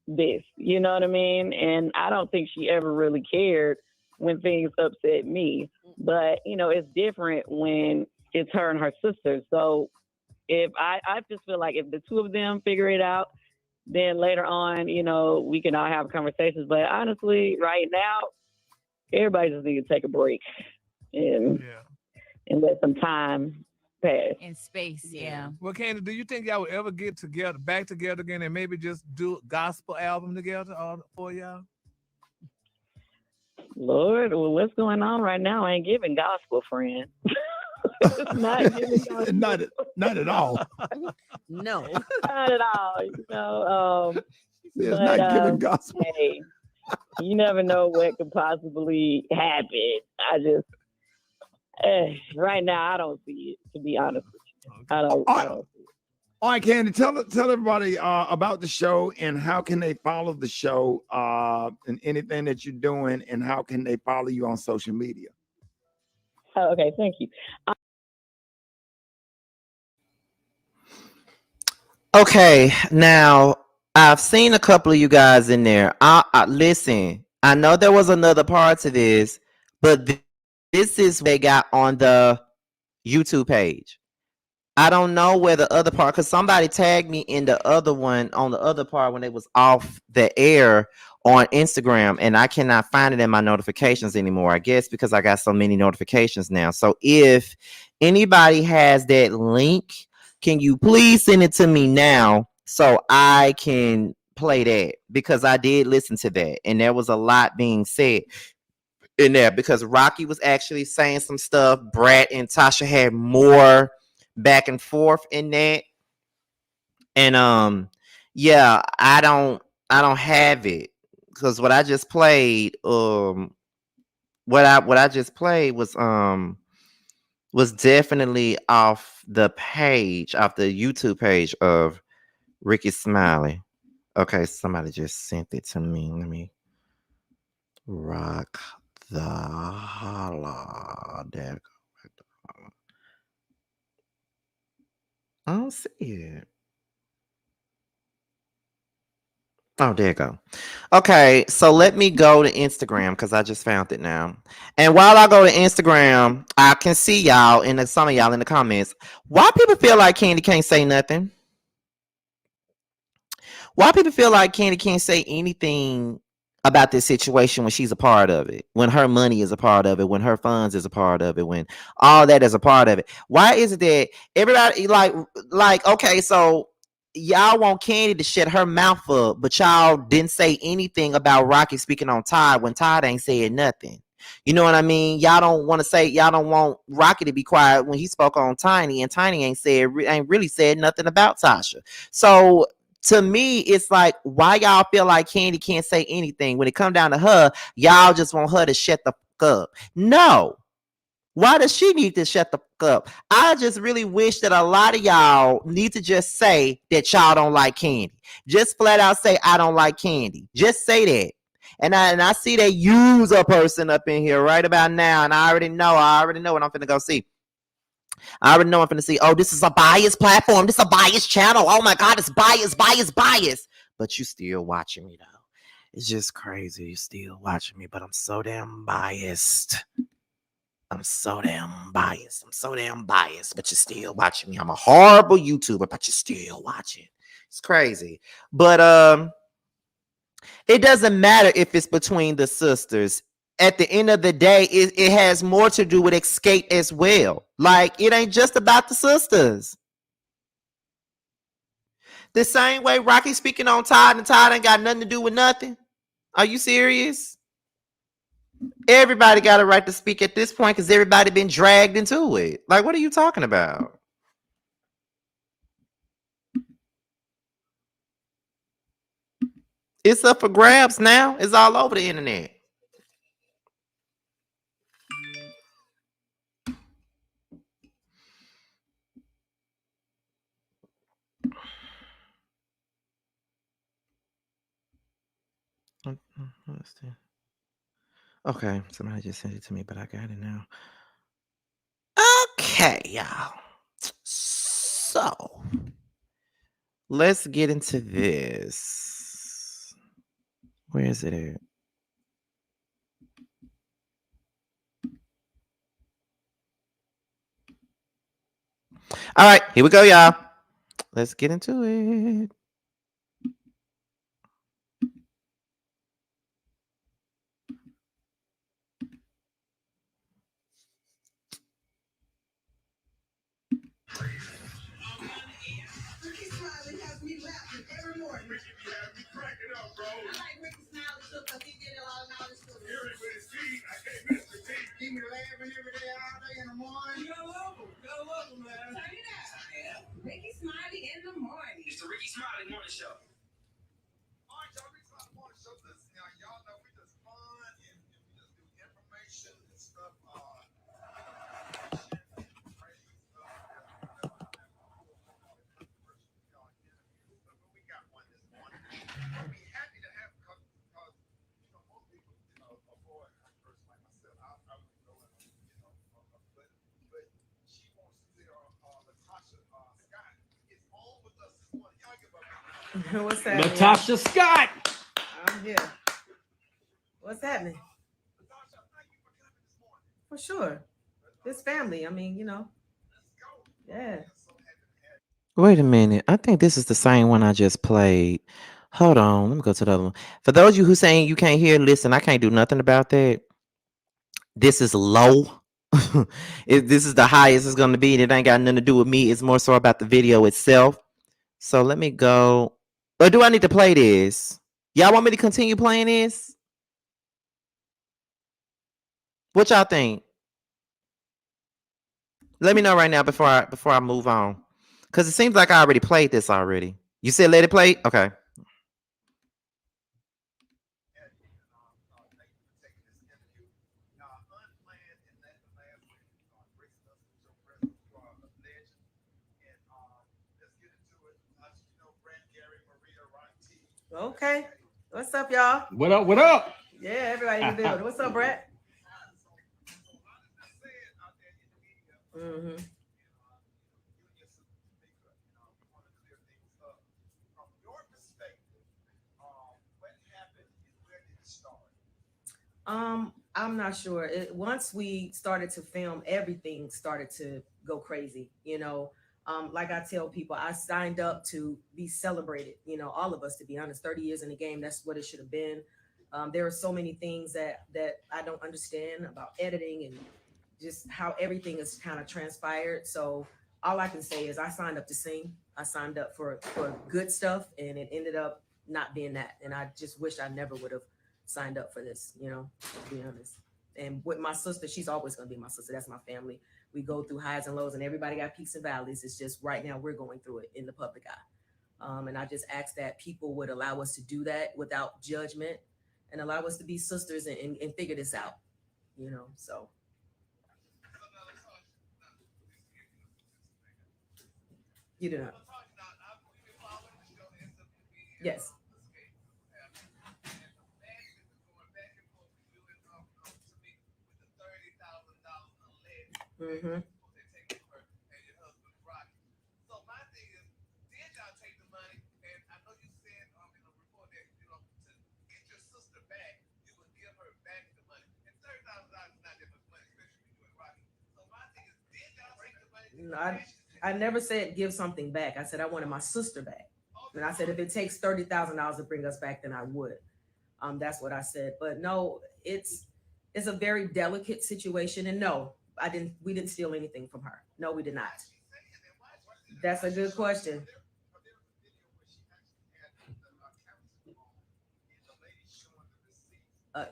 S8: this. You know what I mean? And I don't think she ever really cared when things upset me. But, you know, it's different when it's her and her sister. So if I just feel like if the two of them figure it out, then later on, you know, we can all have conversations. But honestly, right now, everybody just needs to take a break and let some time pass.
S7: In space, yeah.
S4: Well, Candy, do you think y'all would ever get back together again and maybe just do a gospel album together for y'all?
S8: Lord, well, what's going on right now? I ain't giving gospel, friend. It's not giving gospel.
S2: Not at all.
S5: No.
S8: Not at all. You know,
S2: it's not giving gospel.
S8: Hey, you never know what could possibly happen. I just, right now, I don't see it, to be honest with you. I don't see it.
S2: All right, Candy, tell everybody about the show and how can they follow the show and anything that you're doing, and how can they follow you on social media?
S8: Oh, okay, thank you.
S1: Okay, now I've seen a couple of you guys in there. Listen, I know there was another part to this, but this is what they got on the YouTube page. I don't know where the other part, because somebody tagged me in the other one on the other part when it was off the air on Instagram, and I cannot find it in my notifications anymore. I guess because I got so many notifications now. So if anybody has that link, can you please send it to me now so I can play that? Because I did listen to that, and there was a lot being said in there because Rocky was actually saying some stuff. Brat and Tasha had more back and forth in that. And yeah, I don't have it because what I just played what I just played was definitely off the YouTube page of Ricky Smiley. Okay, somebody just sent it to me. Let me rock the holla. There. I don't see it. Oh, there you go. Okay, so let me go to Instagram because I just found it now. And while I go to Instagram, I can see y'all some of y'all in the comments. Why people feel like Candy can't say nothing? Why people feel like Candy can't say anything about this situation when she's a part of it, when her money is a part of it, when her funds is a part of it, when all that is a part of it? Why is it that everybody like okay, so y'all want Candy to shut her mouth up, but y'all didn't say anything about Rocky speaking on Todd when Todd ain't said nothing? You know what I mean? Y'all don't want Rocky to be quiet when he spoke on Tiny, and Tiny ain't really said nothing about Tasha. So to me, it's like, why y'all feel like Candy can't say anything? When it come down to her, y'all just want her to shut the fuck up. No. Why does she need to shut the fuck up? I just really wish that a lot of y'all need to just say that y'all don't like Candy. Just flat out say, I don't like Candy. Just say that. And I see they use a person up in here right about now, and I already know what I'm finna go see. I already know I'm finna see, oh, this is a biased platform. This is a biased channel. Oh my God, it's biased. But you still watching me though. It's just crazy. You still watching me, but I'm so damn biased. But you're still watching me. I'm a horrible YouTuber, but you're still watching. It's crazy. But it doesn't matter if it's between the sisters. At the end of the day, it has more to do with Xscape as well. Like, it ain't just about the sisters. The same way Rocky speaking on Todd, and Todd ain't got nothing to do with nothing. Are you serious? Everybody got a right to speak at this point because everybody been dragged into it. Like, what are you talking about? It's up for grabs now. It's all over the internet. Okay, somebody just sent it to me, but I got it now. Okay, y'all. So let's get into this. Where is it at? All right, here we go, y'all. Let's get into it.
S9: It's the Ricky Smiley Morning Show. All right, y'all, Ricky Smiley Morning Show. Listen, now, y'all know we just fun and we just do information and stuff. But we got one this morning. I'll be happy to have because most people, avoid a person like myself. I would go and but she wants to hear Latasha Scott is on with us this morning. Y'all give up.
S10: What's happening?
S11: Latasha Scott.
S10: I'm here. What's happening?
S9: Latasha, thank you for coming this morning.
S10: For sure. This family. I mean,
S9: Let's go.
S10: Yeah.
S9: So, and
S1: Wait a minute. I think this is the same one I just played. Hold on. Let me go to the other one. For those of you who saying you can't hear, listen, I can't do nothing about that. This is low. This is the highest it's going to be. It ain't got nothing to do with me. It's more so about the video itself. So let me go. Or do I need to play this? Y'all want me to continue playing this? What y'all think? Let me know right now before I move on. Because it seems like I already played this already. You said let it play? Okay.
S10: Okay. What's up, y'all?
S11: What up? What up?
S10: Yeah, everybody in the building. What's up, Brat? Mm-hmm. I'm not sure. Once we started to film, everything started to go crazy. Like I tell people, I signed up to be celebrated. All of us, to be honest, 30 years in the game, that's what it should have been. There are so many things that I don't understand about editing and just how everything is kind of transpired. So all I can say is I signed up to sing. I signed up for good stuff, and it ended up not being that. And I just wish I never would have signed up for this, to be honest. And with my sister, she's always going to be my sister. That's my family. We go through highs and lows, and everybody got peaks and valleys. It's just right now we're going through it in the public eye. And I just ask that people would allow us to do that without judgment and allow us to be sisters and figure this out, so. You do not. Yes. Mm-hmm. No, I never said give something back. I said I wanted my sister back. And I said if it takes $30,000 to bring us back, then I would. That's what I said. But no, it's a very delicate situation. And no, we didn't steal anything from her. No, we did not. That's a good question.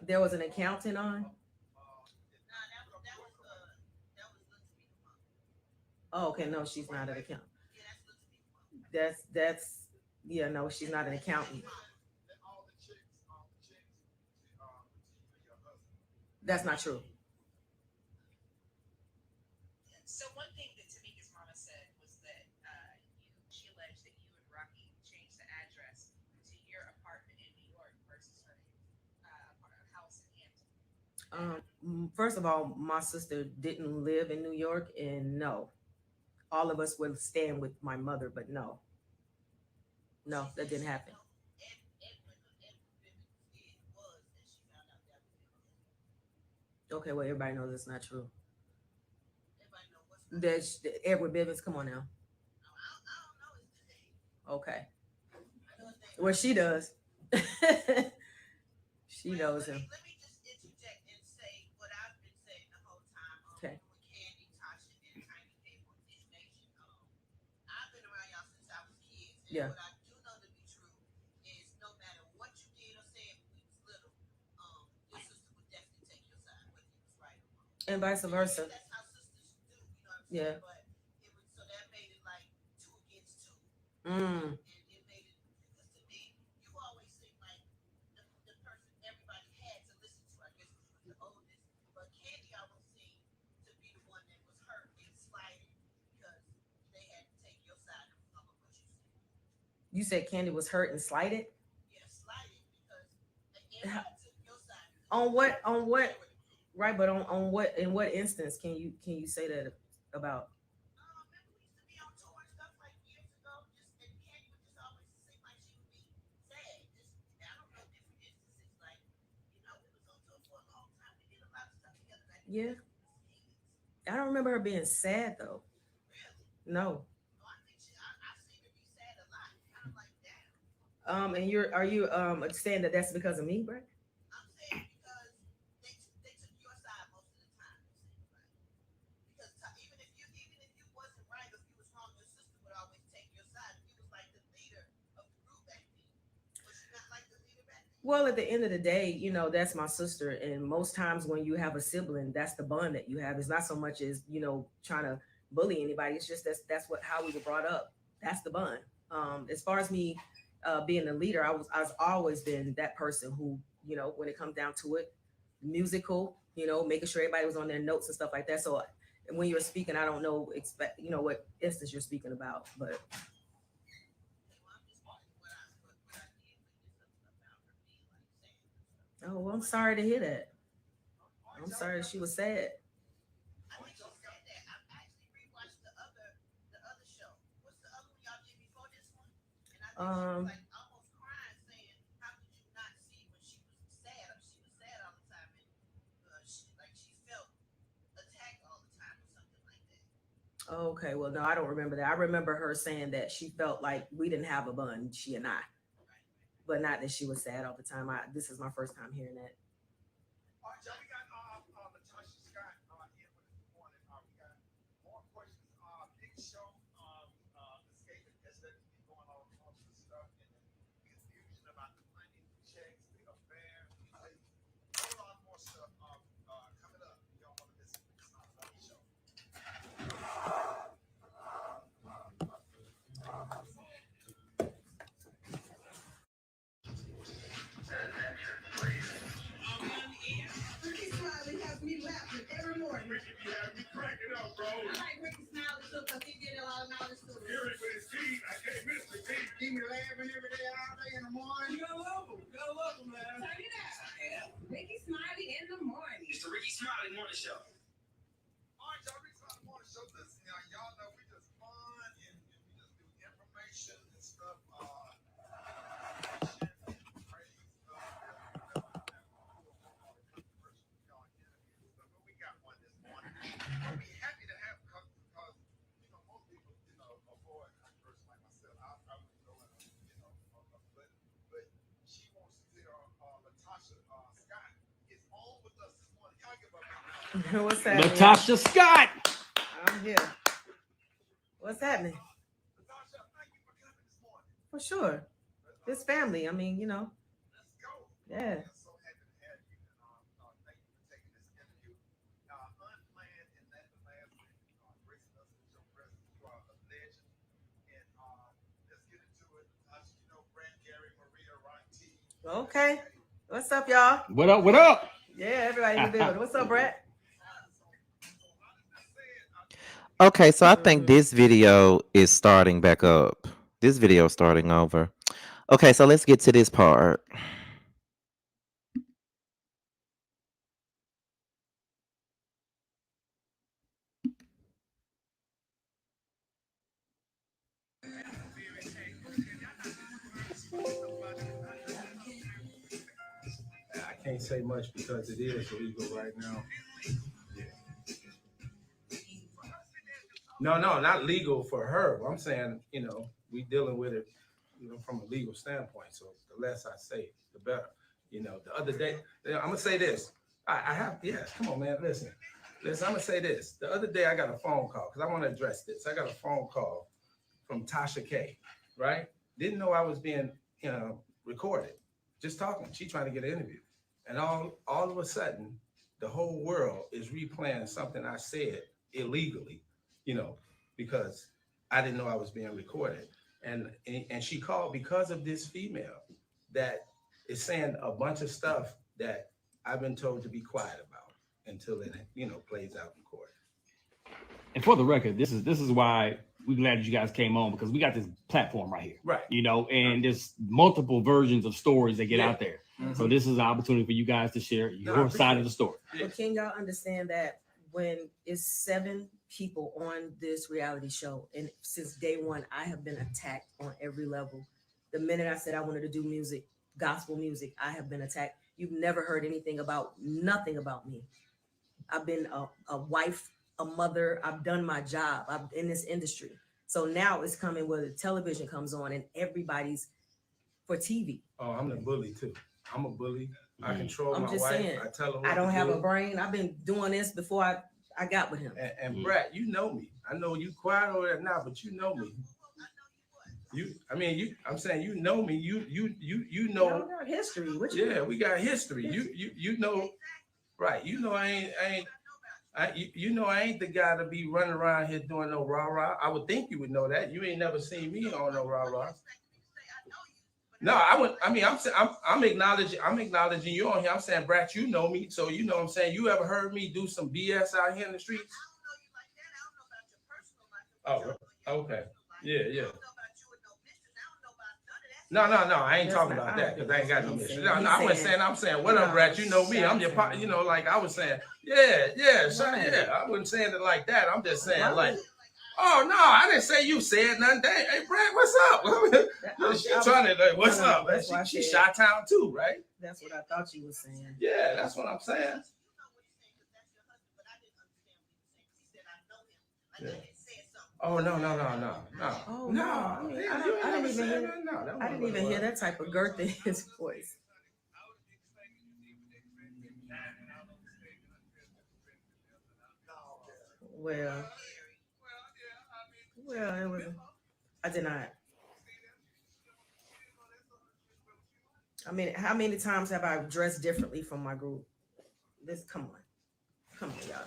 S10: There was an accountant on. Oh, okay. No, she's not an accountant. That's yeah. No, she's not an accountant. That's not true. First of all, my sister didn't live in New York, and no, all of us would stand with my mother, but no, no, that didn't happen. Okay, well, everybody knows it's not true. That's Edward Bivens. Come on now. Okay. Well, she does. She knows him. Okay. Yeah. And vice versa. Yeah. Mm. You said Candy was hurt and slighted? On what? On what? Right, but on what? In what instance can you say that about? Yeah, I don't remember her being sad though. No. And are you saying that that's because of me, Brett?
S5: I'm saying because they took your side most of the time. Because even if you wasn't right or if you was wrong, your sister would always take your side. If you was like the leader of the group back then, was she not like the leader back then?
S10: Well, at the end of the day, that's my sister. And most times when you have a sibling, that's the bond that you have. It's not so much as, trying to bully anybody. It's just that's how we were brought up. That's the bond. As far as me being the leader, I've always been that person who, when it comes down to it, musical, making sure everybody was on their notes and stuff like that. So when you're speaking, I don't know what instance you're speaking about, but oh, well, I'm sorry to hear that. I'm sorry she was sad.
S5: I think she said that. I've actually rewatched the other show. What's the other one y'all did before this one? And I think she was like almost crying, saying, "How could you not see when she was sad? She was sad all the time, and she felt attacked all the time, or something like that."
S10: Okay, well, no, I don't remember that. I remember her saying that she felt like we didn't have a bond, she and I, but not that she was sad all the time. This is my first time hearing that.
S9: All right, y'all, we got LaTocha Scott here with us this morning. We got more questions. Big show. Escape and SWP going on all this stuff, and the confusion about the money, the checks, the affair, a whole lot more stuff coming up. Y'all want to listen to this on the show.
S11: Me laughing every morning.
S9: Ricky be having me cracking up, bro.
S11: I like Ricky Smiley too because he did a lot of knowledge too.
S9: Hearing with his teeth, I can't miss the teeth. Keep me laughing every day, all day in the morning. You gotta love him. You gotta love him, man.
S11: Turn it up. Yeah. Ricky Smiley in the morning.
S12: It's the Ricky Smiley Morning Show.
S9: All right, y'all, Ricky Smiley Morning Show. Listen, y'all know we just fun and we just do information and stuff. I'll be happy to have because most people, avoid a person like myself. I would go and but she wants to hear LaTocha Scott is on with us this morning. Y'all give up.
S10: What's happening?
S13: LaTocha Scott.
S10: I'm here. What's happening?
S9: LaTocha, thank you for coming this morning.
S10: For sure. This family. I mean,
S9: Let's go.
S10: Yeah.
S9: I'm so happy to have you, and thank you for taking this interview. Unplanned and that the last minute, gracing us with your presence. You are a legend. And let's get into it. Brad, Gary, Maria, Ron T.
S10: Okay. What's up, y'all?
S13: What up? What up?
S10: Yeah, everybody in the building. What's up, Brat?
S1: Okay, so I think this video is starting back up. This video is starting over. Okay, so let's get to this part.
S14: I can't say much because it is illegal right now. No, not legal for her. I'm saying, we dealing with it, from a legal standpoint. So the less I say, the better. The other day, I'm gonna say this. I have, come on, man, listen, I'm gonna say this. The other day I got a phone call because I want to address this. I got a phone call from Tasha K, right? Didn't know I was being, recorded. Just talking. She trying to get an interview. And all of a sudden, the whole world is replaying something I said illegally, because I didn't know I was being recorded. And she called because of this female that is saying a bunch of stuff that I've been told to be quiet about until it, plays out in court.
S13: And for the record, this is why we're glad that you guys came on, because we got this platform right here.
S14: Right.
S13: And there's multiple versions of stories that get out there.
S14: Mm-hmm.
S13: So this is an opportunity for you guys to share your side of the story.
S10: But can y'all understand that when it's 7 people on this reality show, and since day one, I have been attacked on every level. The minute I said I wanted to do music, gospel music, I have been attacked. You've never heard nothing about me. I've been a wife, a mother. I've done my job. I'm in this industry. So now it's coming where the television comes on and everybody's for TV.
S14: Oh, I'm the bully too. I'm a bully. I control
S10: I'm
S14: my
S10: just
S14: wife.
S10: saying,
S14: I tell her what
S10: I don't
S14: to
S10: have
S14: do.
S10: a brain. I've been doing this before I got with him.
S14: And Brat, you know me. I know you quiet over there now, but you know me. I'm saying you know me. You know
S10: our history.
S14: We got history. You know, right? You know I ain't the guy to be running around here doing no rah-rah. I would think you would know that. You ain't never seen me on no rah-rah. No, I would. I mean, I'm acknowledging you on here. I'm saying, Brat, you know me, so you know what I'm saying. You ever heard me do some BS out here in the streets? Oh, okay. Yeah. No. I ain't talking about that because I ain't got no mission. No, I wasn't saying. I'm saying, what up, Brat? You know me. I'm your partner. You know, like I was saying, yeah. I wasn't saying it like that. I'm just saying, like. Oh no, I didn't say you said nothing. Hey, Brad, what's up? She trying to what's up? She shot town too, right?
S10: That's what I thought you were saying.
S14: Yeah, that's what I'm saying. Yeah. Oh no.
S10: Oh no. I didn't even hear that type of girth in his voice. Well, it was. I did not. I mean, how many times have I dressed differently from my group? Come on, y'all.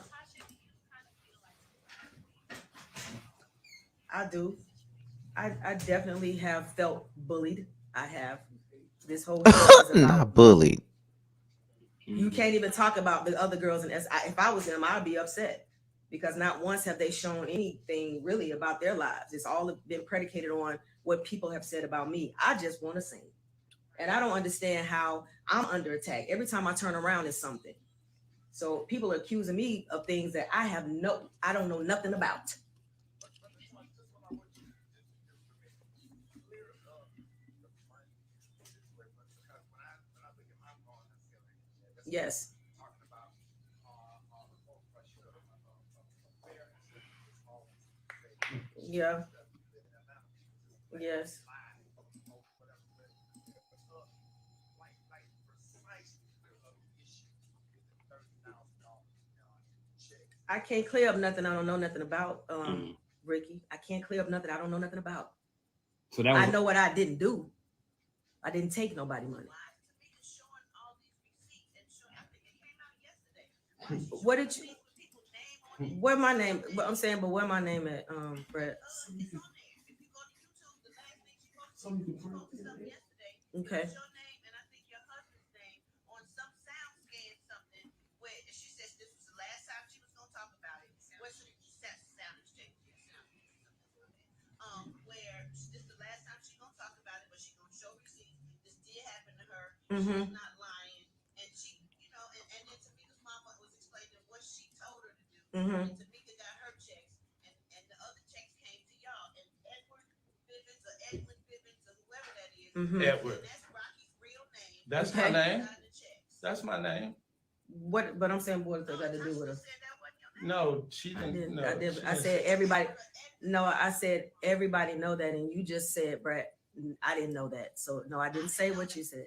S10: I do. I definitely have felt bullied. I have. This whole
S1: not bullied.
S10: You can't even talk about the other girls in SI. If I was them, I'd be upset because not once have they shown anything really about their lives. It's all been predicated on what people have said about me. I just want to sing. And I don't understand how I'm under attack. Every time I turn around, it's something. So people are accusing me of things that I don't know nothing about. Yes. Yeah. Yes. I can't clear up nothing I don't know nothing about, Ricky. I can't clear up nothing I don't know nothing about.
S13: So that was,
S10: I know what I didn't do. I didn't take nobody money. What did you? Where my name? I'm saying, but where my name at, Brat? Okay. Mm-hmm. She's not lying, and she, and then Tamika's mama was explaining what she told her to do. Mm-hmm. And Tamika got her checks, and the other checks came to y'all. And Edward Bivens, or whoever that is, Edward. That's Rocky's real name.
S14: That's my name. That's my name.
S10: What? But I'm saying, what does that got to do with us?
S14: No, she didn't. No,
S10: I said everybody. No, I said everybody know that, and you just said, Brat, I didn't know that. So no, I didn't say what you said.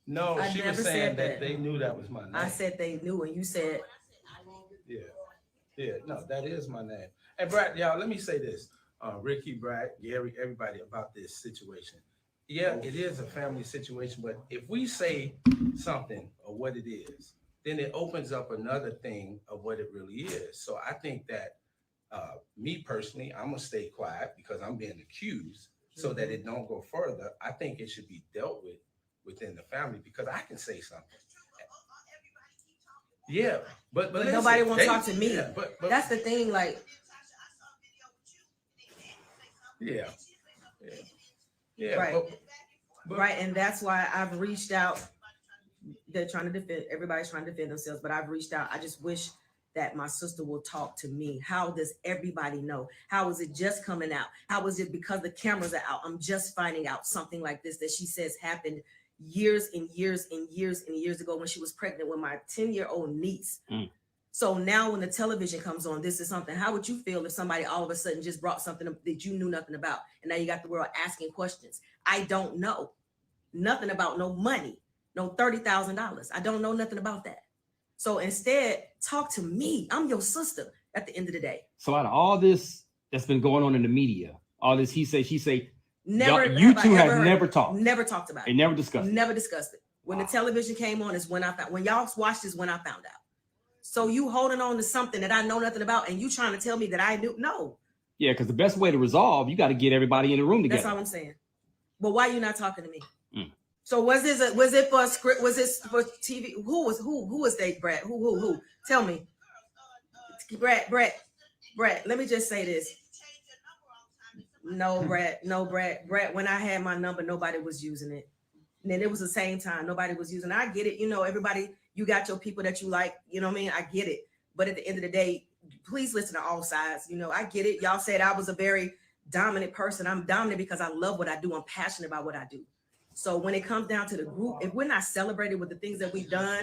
S14: No, she was saying that they knew that was my name.
S10: I said they knew, and you said,
S14: yeah. No, that is my name. And Brat, y'all, let me say this, Ricky, Brat, Gary, everybody about this situation. Yeah, it is a family situation, but if we say something of what it is, then it opens up another thing of what it really is. So I think that me personally, I'm gonna stay quiet because I'm being accused, so that it don't go further. I think it should be dealt with within the family because I can say something. Yeah, but
S10: listen, nobody wants to talk to me.
S14: Yeah, but
S10: that's the thing. Like,
S14: yeah,
S10: right, right, and that's why I've reached out. They're trying to defend. Everybody's trying to defend themselves, but I've reached out. I just wish that my sister will talk to me. How does everybody know? How is it just coming out? How is it because the cameras are out? I'm just finding out something like this that she says happened years and years and years and years ago when she was pregnant with my 10-year-old niece. So now when the television comes on, this is something. How would you feel if somebody all of a sudden just brought something that you knew nothing about? And now you got the world asking questions. I don't know nothing about no money, no $30,000. I don't know nothing about that. So instead, talk to me. I'm your sister at the end of the day.
S13: So out of all this that's been going on in the media, all this he say, she say,
S10: never,
S13: you two have never talked.
S10: Never talked about it.
S13: They never discussed it.
S10: Never discussed it. When the television came on is when I found, when y'all watched is when I found out. So you holding on to something that I know nothing about and you trying to tell me that I knew? No.
S13: Yeah, because the best way to resolve, you got to get everybody in the room together.
S10: That's all I'm saying. But why you not talking to me?
S13: Mm.
S10: So was it for a script? Was it for TV? Who was they, Brat? Who? Tell me. Brat. Let me just say this. No, Brat. Brat, when I had my number, nobody was using it. And then it was the same time. Nobody was using it. I get it. You know, everybody, you got your people that you like. You know what I mean? I get it. But at the end of the day, please listen to all sides. You know, I get it. Y'all said I was a very dominant person. I'm dominant because I love what I do. I'm passionate about what I do. So when it comes down to the group, if we're not celebrated with the things that we've done,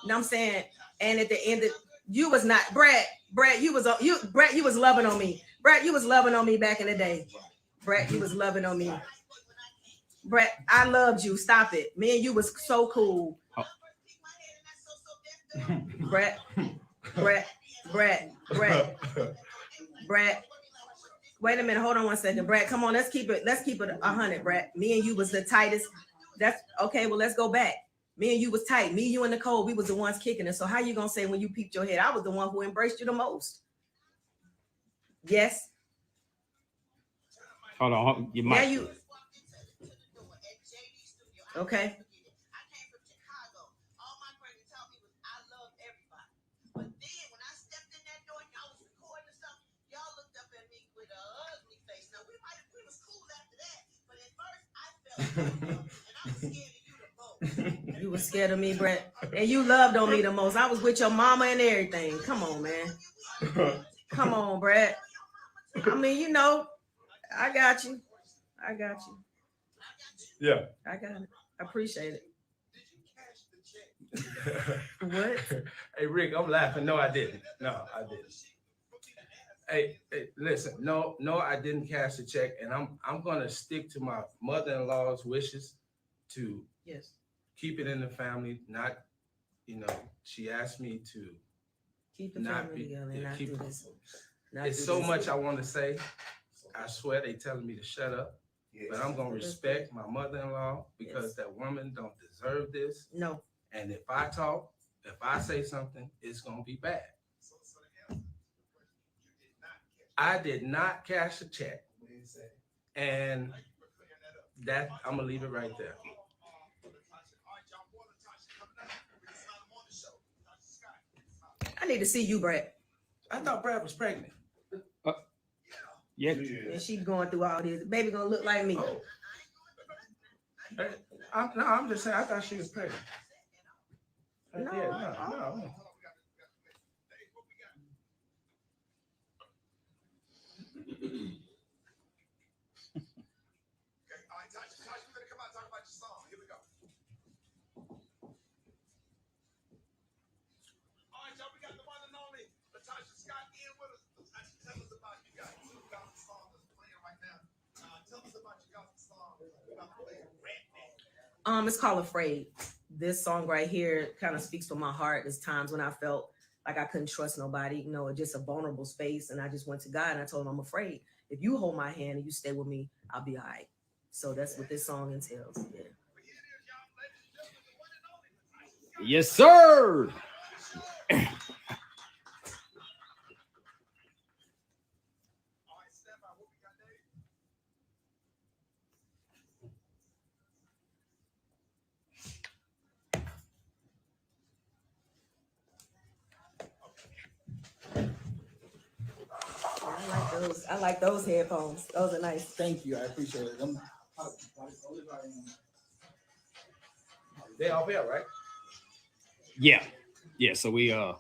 S10: you know what I'm saying? And at the end of, you was not, Brat, you was loving on me. Brat, you was loving on me back in the day. Brat, you was loving on me. Brat, I loved you. Stop it. Me and you was so cool. Oh. Brat. Wait a minute. Hold on one second. Brat, come on. Let's keep it 100, Brat. Me and you was the tightest. That's okay. Well, let's go back. Me and you was tight. Me, you, and Nicole, we was the ones kicking it. So how you gonna say when you peeped your head, I was the one who embraced you the most? Yes.
S13: Hold on. You might.
S10: Yeah, you. Okay. You were scared of me, Brat, and you loved on me the most. I was with your mama and everything. Come on, man. Come on, Brat. I mean, you know, I got you.
S14: Yeah.
S10: I got it. I appreciate it. What?
S14: Hey, Rick, I'm laughing. No, I didn't. No, I didn't. Hey, listen. No, I didn't cash the check, and I'm gonna stick to my mother-in-law's wishes to keep it in the family. Not, you know, she asked me to
S10: keep the family together and not do this.
S14: It's so much I want to say. I swear they telling me to shut up. But I'm gonna respect my mother-in-law because that woman don't deserve this.
S10: No.
S14: And if I talk, if I say something, it's gonna be bad. I did not cash a check, and that I'm gonna leave it right there.
S10: I need to see you, Brat.
S14: I thought Brat was pregnant.
S13: Yeah.
S10: And she going through all this. Baby gonna look like me.
S14: Oh. I'm just saying. I thought she was pregnant.
S10: No.
S14: No.
S9: Latasha Scott in with us. Tell us about you guys. Two gospel songs that's playing right now. Tell us about your gospel song about playing Red.
S10: It's called Afraid. This song right here kind of speaks from my heart. There's times when I felt like I couldn't trust nobody, you know, just a vulnerable space. And I just went to God and I told him, I'm afraid. If you hold my hand and you stay with me, I'll be all right. So that's what this song entails. Yeah.
S13: Yes, sir.
S10: I like those headphones. Those are nice.
S12: Thank you. I appreciate it.
S14: They all there, right?
S13: Yeah. So we
S14: I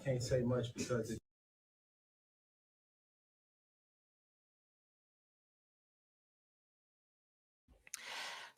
S14: can't say much because it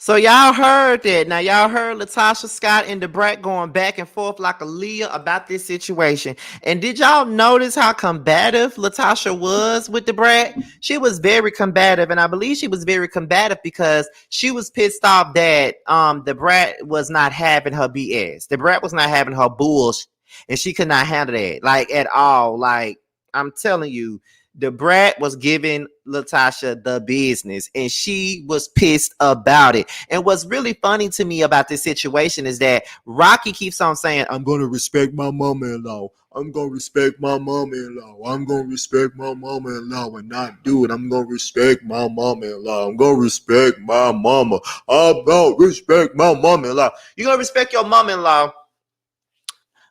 S1: So y'all heard that. Now y'all heard Latasha Scott and the Brat going back and forth like a Leah about this situation. And did y'all notice how combative Latasha was with the Brat? She was very combative, and I believe she was very combative because she was pissed off that the Brat was not having her BS. The Brat was not having her bullshit, and she could not handle that like at all. Like I'm telling you. The Brat was giving Latasha the business, and she was pissed about it. And what's really funny to me about this situation is that Rocky keeps on saying, I'm going to respect my mama-in-law. I'm going to respect my mama-in-law. I'm going to respect my mama-in-law and not do it. I'm going to respect my mama-in-law. I'm going to respect my mama. I'm going to respect my mama-in-law. You're going to respect your mama-in-law,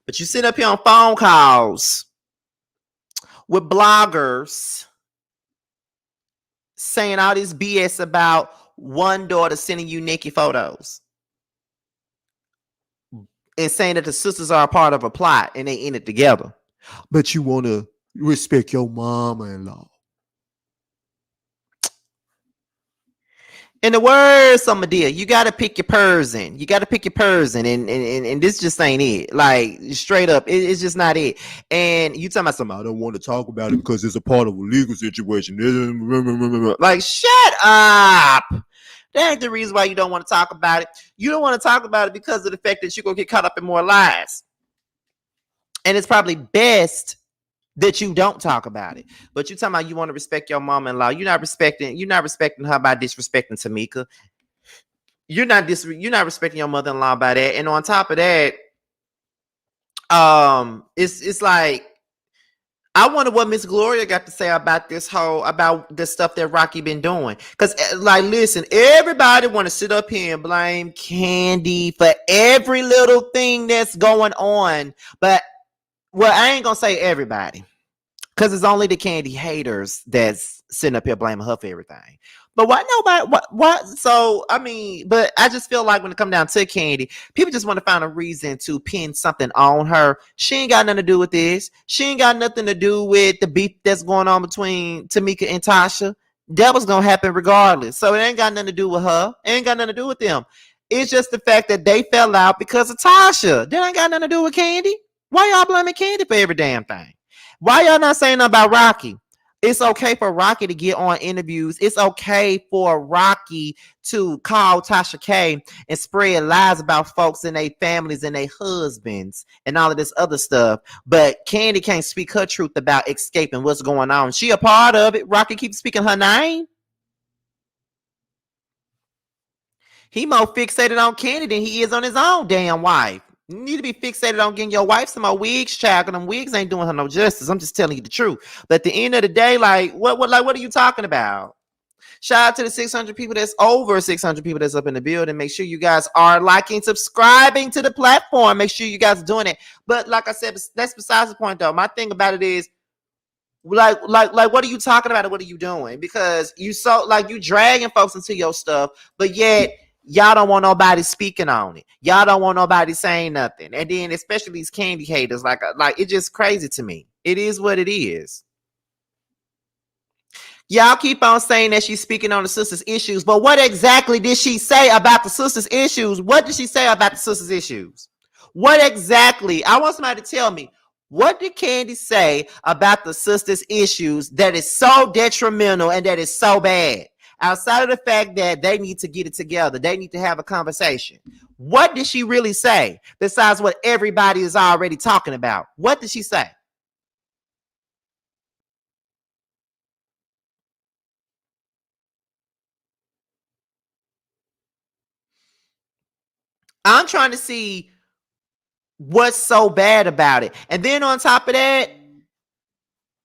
S1: but you sit up here on phone calls with bloggers saying all this BS about one daughter sending you naked photos and saying that the sisters are a part of a plot and they in it together. But you want to respect your mama-in-law. In the words of Medea, you got to pick your person. You got to pick your person. And this just ain't it. Like, straight up, it's just not it. And you talking about something, I don't want to talk about it because it's a part of a legal situation. Like, shut up. That ain't the reason why you don't want to talk about it. You don't want to talk about it because of the fact that you're going to get caught up in more lies. And it's probably best that you don't talk about it. But you talking about you want to respect your mama-in-law. You're not respecting her by disrespecting Tamika. You're not respecting your mother-in-law by that. And on top of that, it's like, I wonder what Miss Gloria got to say about about the stuff that Rocky been doing. Because, like, listen, everybody want to sit up here and blame Candy for every little thing that's going on. But, well, I ain't going to say everybody. Because it's only the Candy haters that's sitting up here blaming her for everything. But why nobody? What? So, I mean, but I just feel like when it comes down to Candy, people just want to find a reason to pin something on her. She ain't got nothing to do with this. She ain't got nothing to do with the beef that's going on between Tamika and Tasha. That was going to happen regardless. So it ain't got nothing to do with her. It ain't got nothing to do with them. It's just the fact that they fell out because of Tasha. That ain't got nothing to do with Candy. Why y'all blaming Candy for every damn thing? Why y'all not saying nothing about Rocky? It's okay for Rocky to get on interviews. It's okay for Rocky to call Tasha K and spread lies about folks and their families and their husbands and all of this other stuff. But Candy can't speak her truth about Xscape and what's going on. She a part of it. Rocky keeps speaking her name. He more fixated on Candy than he is on his own damn wife. You need to be fixated on getting your wife some more wigs, child, and them wigs ain't doing her no justice. I'm just telling you the truth. But at the end of the day, like, what are you talking about? Shout out to the 600 people that's over 600 people that's up in the building. Make sure you guys are liking, subscribing to the platform. Make sure you guys are doing it. But like I said, that's besides the point, though. My thing about it is, like, what are you talking about and what are you doing? Because you dragging folks into your stuff, but yet y'all don't want nobody speaking on it. Y'all don't want nobody saying nothing. And then especially these Candy haters, like it's just crazy to me. It is what it is. Y'all keep on saying that she's speaking on the sisters' issues, but what exactly did she say about the sisters' issues? What did she say about the sisters' issues? What exactly? I want somebody to tell me. What did Candy say about the sisters' issues that is so detrimental and that is so bad? Outside of the fact that they need to get it together, they need to have a conversation. What did she really say besides what everybody is already talking about? What did she say? I'm trying to see what's so bad about it. And then on top of that,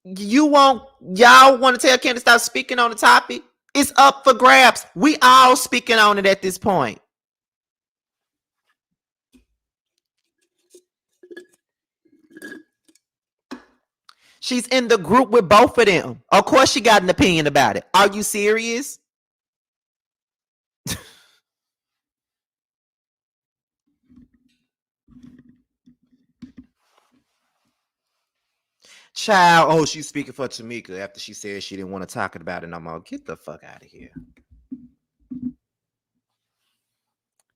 S1: y'all want to tell Candy to stop speaking on the topic? It's up for grabs. We all speaking on it at this point. She's in the group with both of them. Of course she got an opinion about it. Are you serious? Child, oh, she's speaking for Tamika after she said she didn't want to talk about it no more. Get the fuck out of here.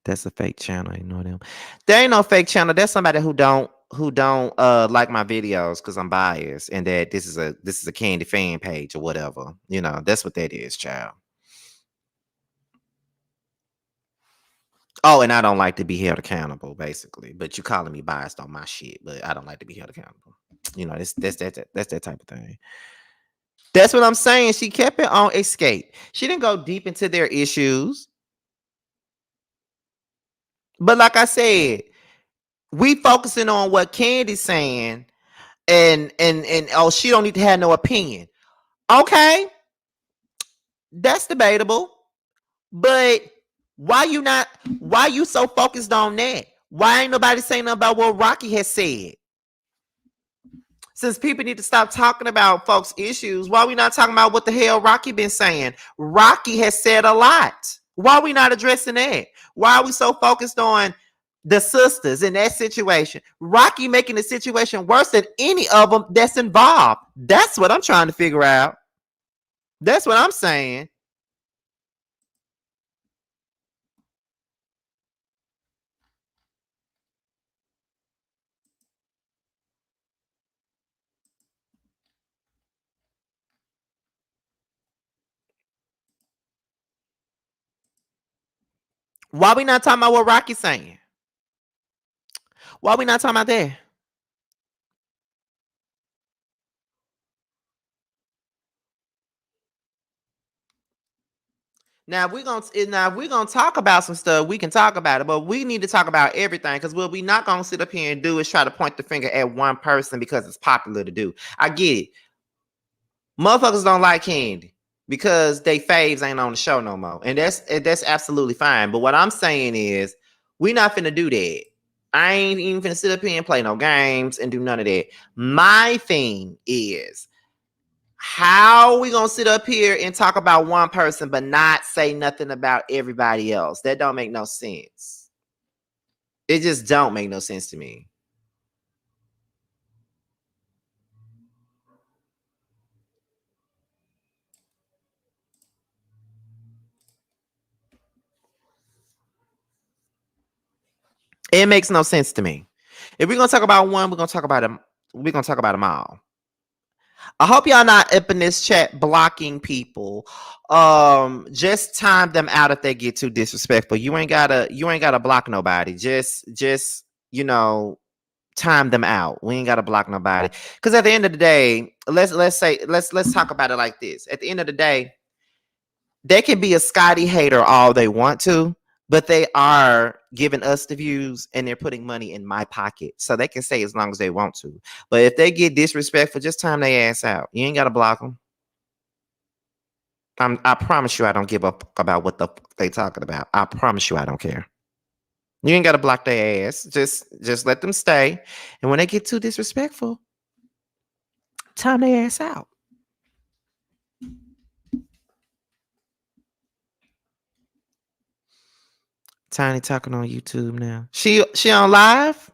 S1: That's a fake channel. I know them. There ain't no fake channel. That's somebody who don't like my videos because I'm biased and that this is a Candy fan page or whatever. You know, that's what that is, child. Oh, and I don't like to be held accountable, basically. But you calling me biased on my shit, but I don't like to be held accountable. You know, that's that type of thing. That's what I'm saying. She kept it on Xscape. She didn't go deep into their issues. But like I said, we focusing on what Candy's saying, and oh, she don't need to have no opinion. Okay, that's debatable. But why you so focused on that? Why ain't nobody saying nothing about what Rocky has said? Since people need to stop talking about folks' issues, why we not talking about what the hell Rocky been saying? Rocky has said a lot. Why we not addressing that? Why are we so focused on the sisters in that situation? Rocky making the situation worse than any of them that's involved. That's what I'm trying to figure out. That's what I'm saying. Why we not talking about what Rocky's saying? Why we not talking about that? Now if we're gonna talk about some stuff, we can talk about it, but we need to talk about everything because what we not gonna sit up here and do is try to point the finger at one person because it's popular to do. I get it. Motherfuckers don't like Candy because they faves ain't on the show no more. And that's absolutely fine. But what I'm saying is we not finna do that. I ain't even finna sit up here and play no games and do none of that. My thing is, how we gonna sit up here and talk about one person but not say nothing about everybody else? That don't make no sense. It just don't make no sense to me. It makes no sense to me. If we're gonna talk about one, we're gonna talk about them. We're gonna talk about them all. I hope y'all not up in this chat blocking people. Just time them out if they get too disrespectful. You ain't gotta block nobody. Just time them out. We ain't gotta block nobody. Because at the end of the day, let's talk about it like this. At the end of the day, they can be a Scotty hater all they want to, but they are giving us the views and they're putting money in my pocket. So they can say as long as they want to. But if they get disrespectful, just time their ass out. You ain't got to block them. I promise you I don't give up about what the they talking about. I promise you I don't care. You ain't got to block their ass. Just let them stay. And when they get too disrespectful, time their ass out. Tiny talking on YouTube now. She on live?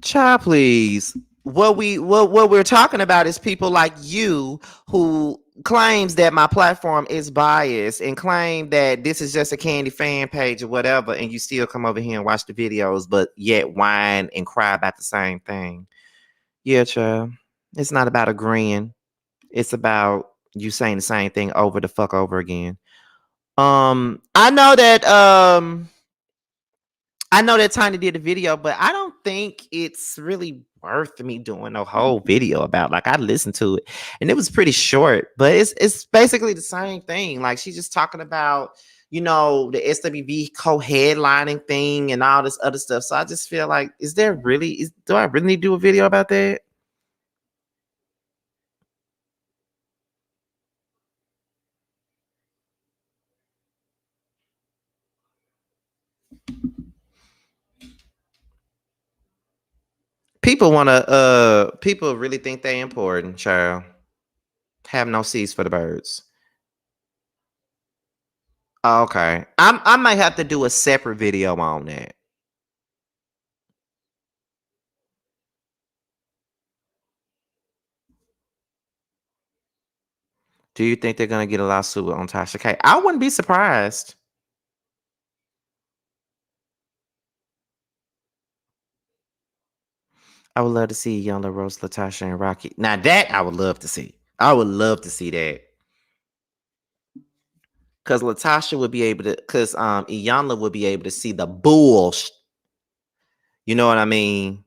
S1: Child, please. What we're talking about is people like you who claims that my platform is biased and claim that this is just a Candy fan page or whatever, and you still come over here and watch the videos, but yet whine and cry about the same thing. Yeah, child. It's not about agreeing. It's about you saying the same thing over the fuck over again. I know that Tiny did a video, but I don't think it's really worth me doing a whole video about. Like, I listened to it and it was pretty short, but it's basically the same thing. Like, she's just talking about, the SWV co-headlining thing and all this other stuff. So I just feel like, do I really need to do a video about that? People really think they important, child. Have no seeds for the birds. Okay. I might have to do a separate video on that. Do you think they're gonna get a lawsuit on Tasha K? I wouldn't be surprised. I would love to see Young Rose, Latasha, and Rocky. Now that I would love to see. I would love to see that. Cause Latasha would be able to, cause Iyanla would be able to see the bullshit. You know what I mean?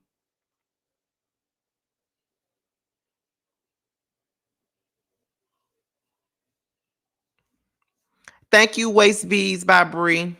S1: Thank you, Waist Beads by Bree.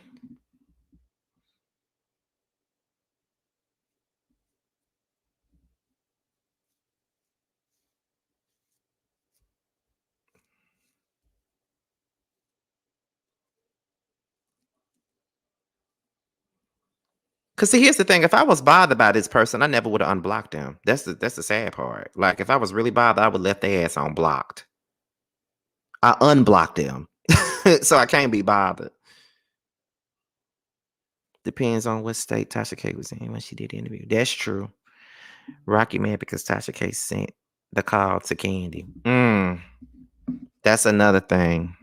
S1: Cause see, here's the thing: if I was bothered by this person, I never would have unblocked them. That's the sad part. Like, if I was really bothered, I would left their ass unblocked. I unblocked them, so I can't be bothered. Depends on what state Tasha K was in when she did the interview. That's true. Rocky mad because Tasha K sent the call to Candy. That's another thing.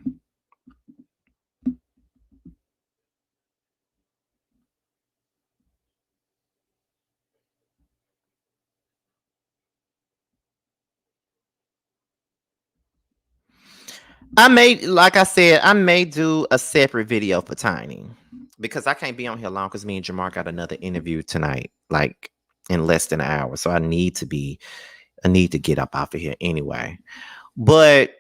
S1: Like I said, I may do a separate video for Tiny because I can't be on here long because me and Jamar got another interview tonight, like in less than an hour. So I need to get up off of here anyway. But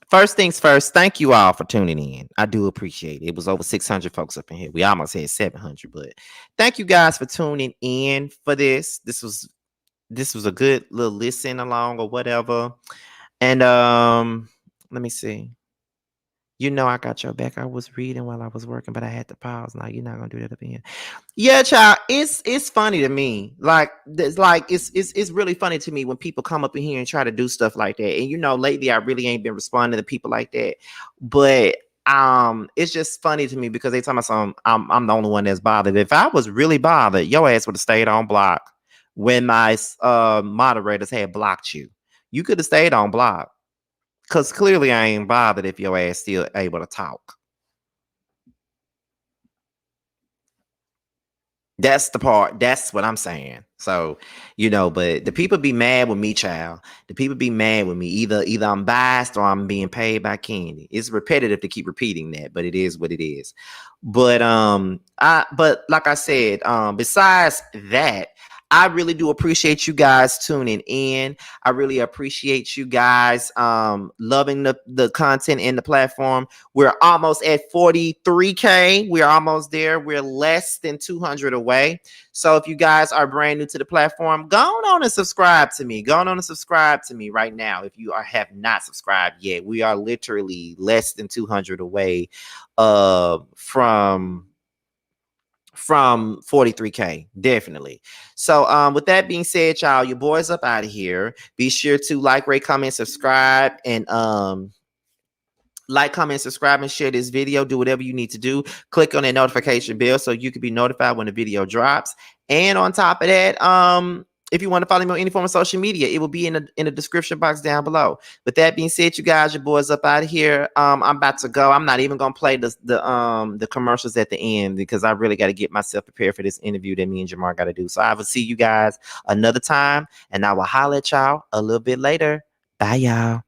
S1: first things first, thank you all for tuning in. I do appreciate it. It was over 600 folks up in here. We almost had 700, but thank you guys for tuning in for this. This was a good little listen along or whatever. And let me see. You know I got your back. I was reading while I was working, but I had to pause. Now you're not gonna do that up in here. Yeah, child. It's funny to me. It's really funny to me when people come up in here and try to do stuff like that. And you know, lately I really ain't been responding to people like that. But it's just funny to me because they tell me I'm the only one that's bothered. If I was really bothered, your ass would have stayed on block when my moderators had blocked you. You could have stayed on block. Because clearly I ain't bothered if your ass still able to talk. That's the part. That's what I'm saying. So, you know, but the people be mad with me, child. The people be mad with me. Either I'm biased or I'm being paid by Candy. It's repetitive to keep repeating that, but it is what it is. But but like I said, besides that, I really do appreciate you guys tuning in. I really appreciate you guys loving the content and the platform. We're almost at 43K. We're almost there. We're less than 200 away. So if you guys are brand new to the platform, go on and subscribe to me. Go on and subscribe to me right now. If you have not subscribed yet, we are literally less than 200 away from 43K, definitely. So with that being said, y'all, your boys up out of here. Be sure to like, rate, comment, subscribe, and like, comment, subscribe, and share this video. Do whatever you need to do. Click on that notification bell so you can be notified when the video drops. And on top of that, if you want to follow me on any form of social media, it will be in the description box down below. With that being said, you guys, your boys up out of here. I'm about to go. I'm not even gonna play the commercials at the end because I really got to get myself prepared for this interview that me and Jamar got to do. So I will see you guys another time, and I will holler at y'all a little bit later. Bye, y'all.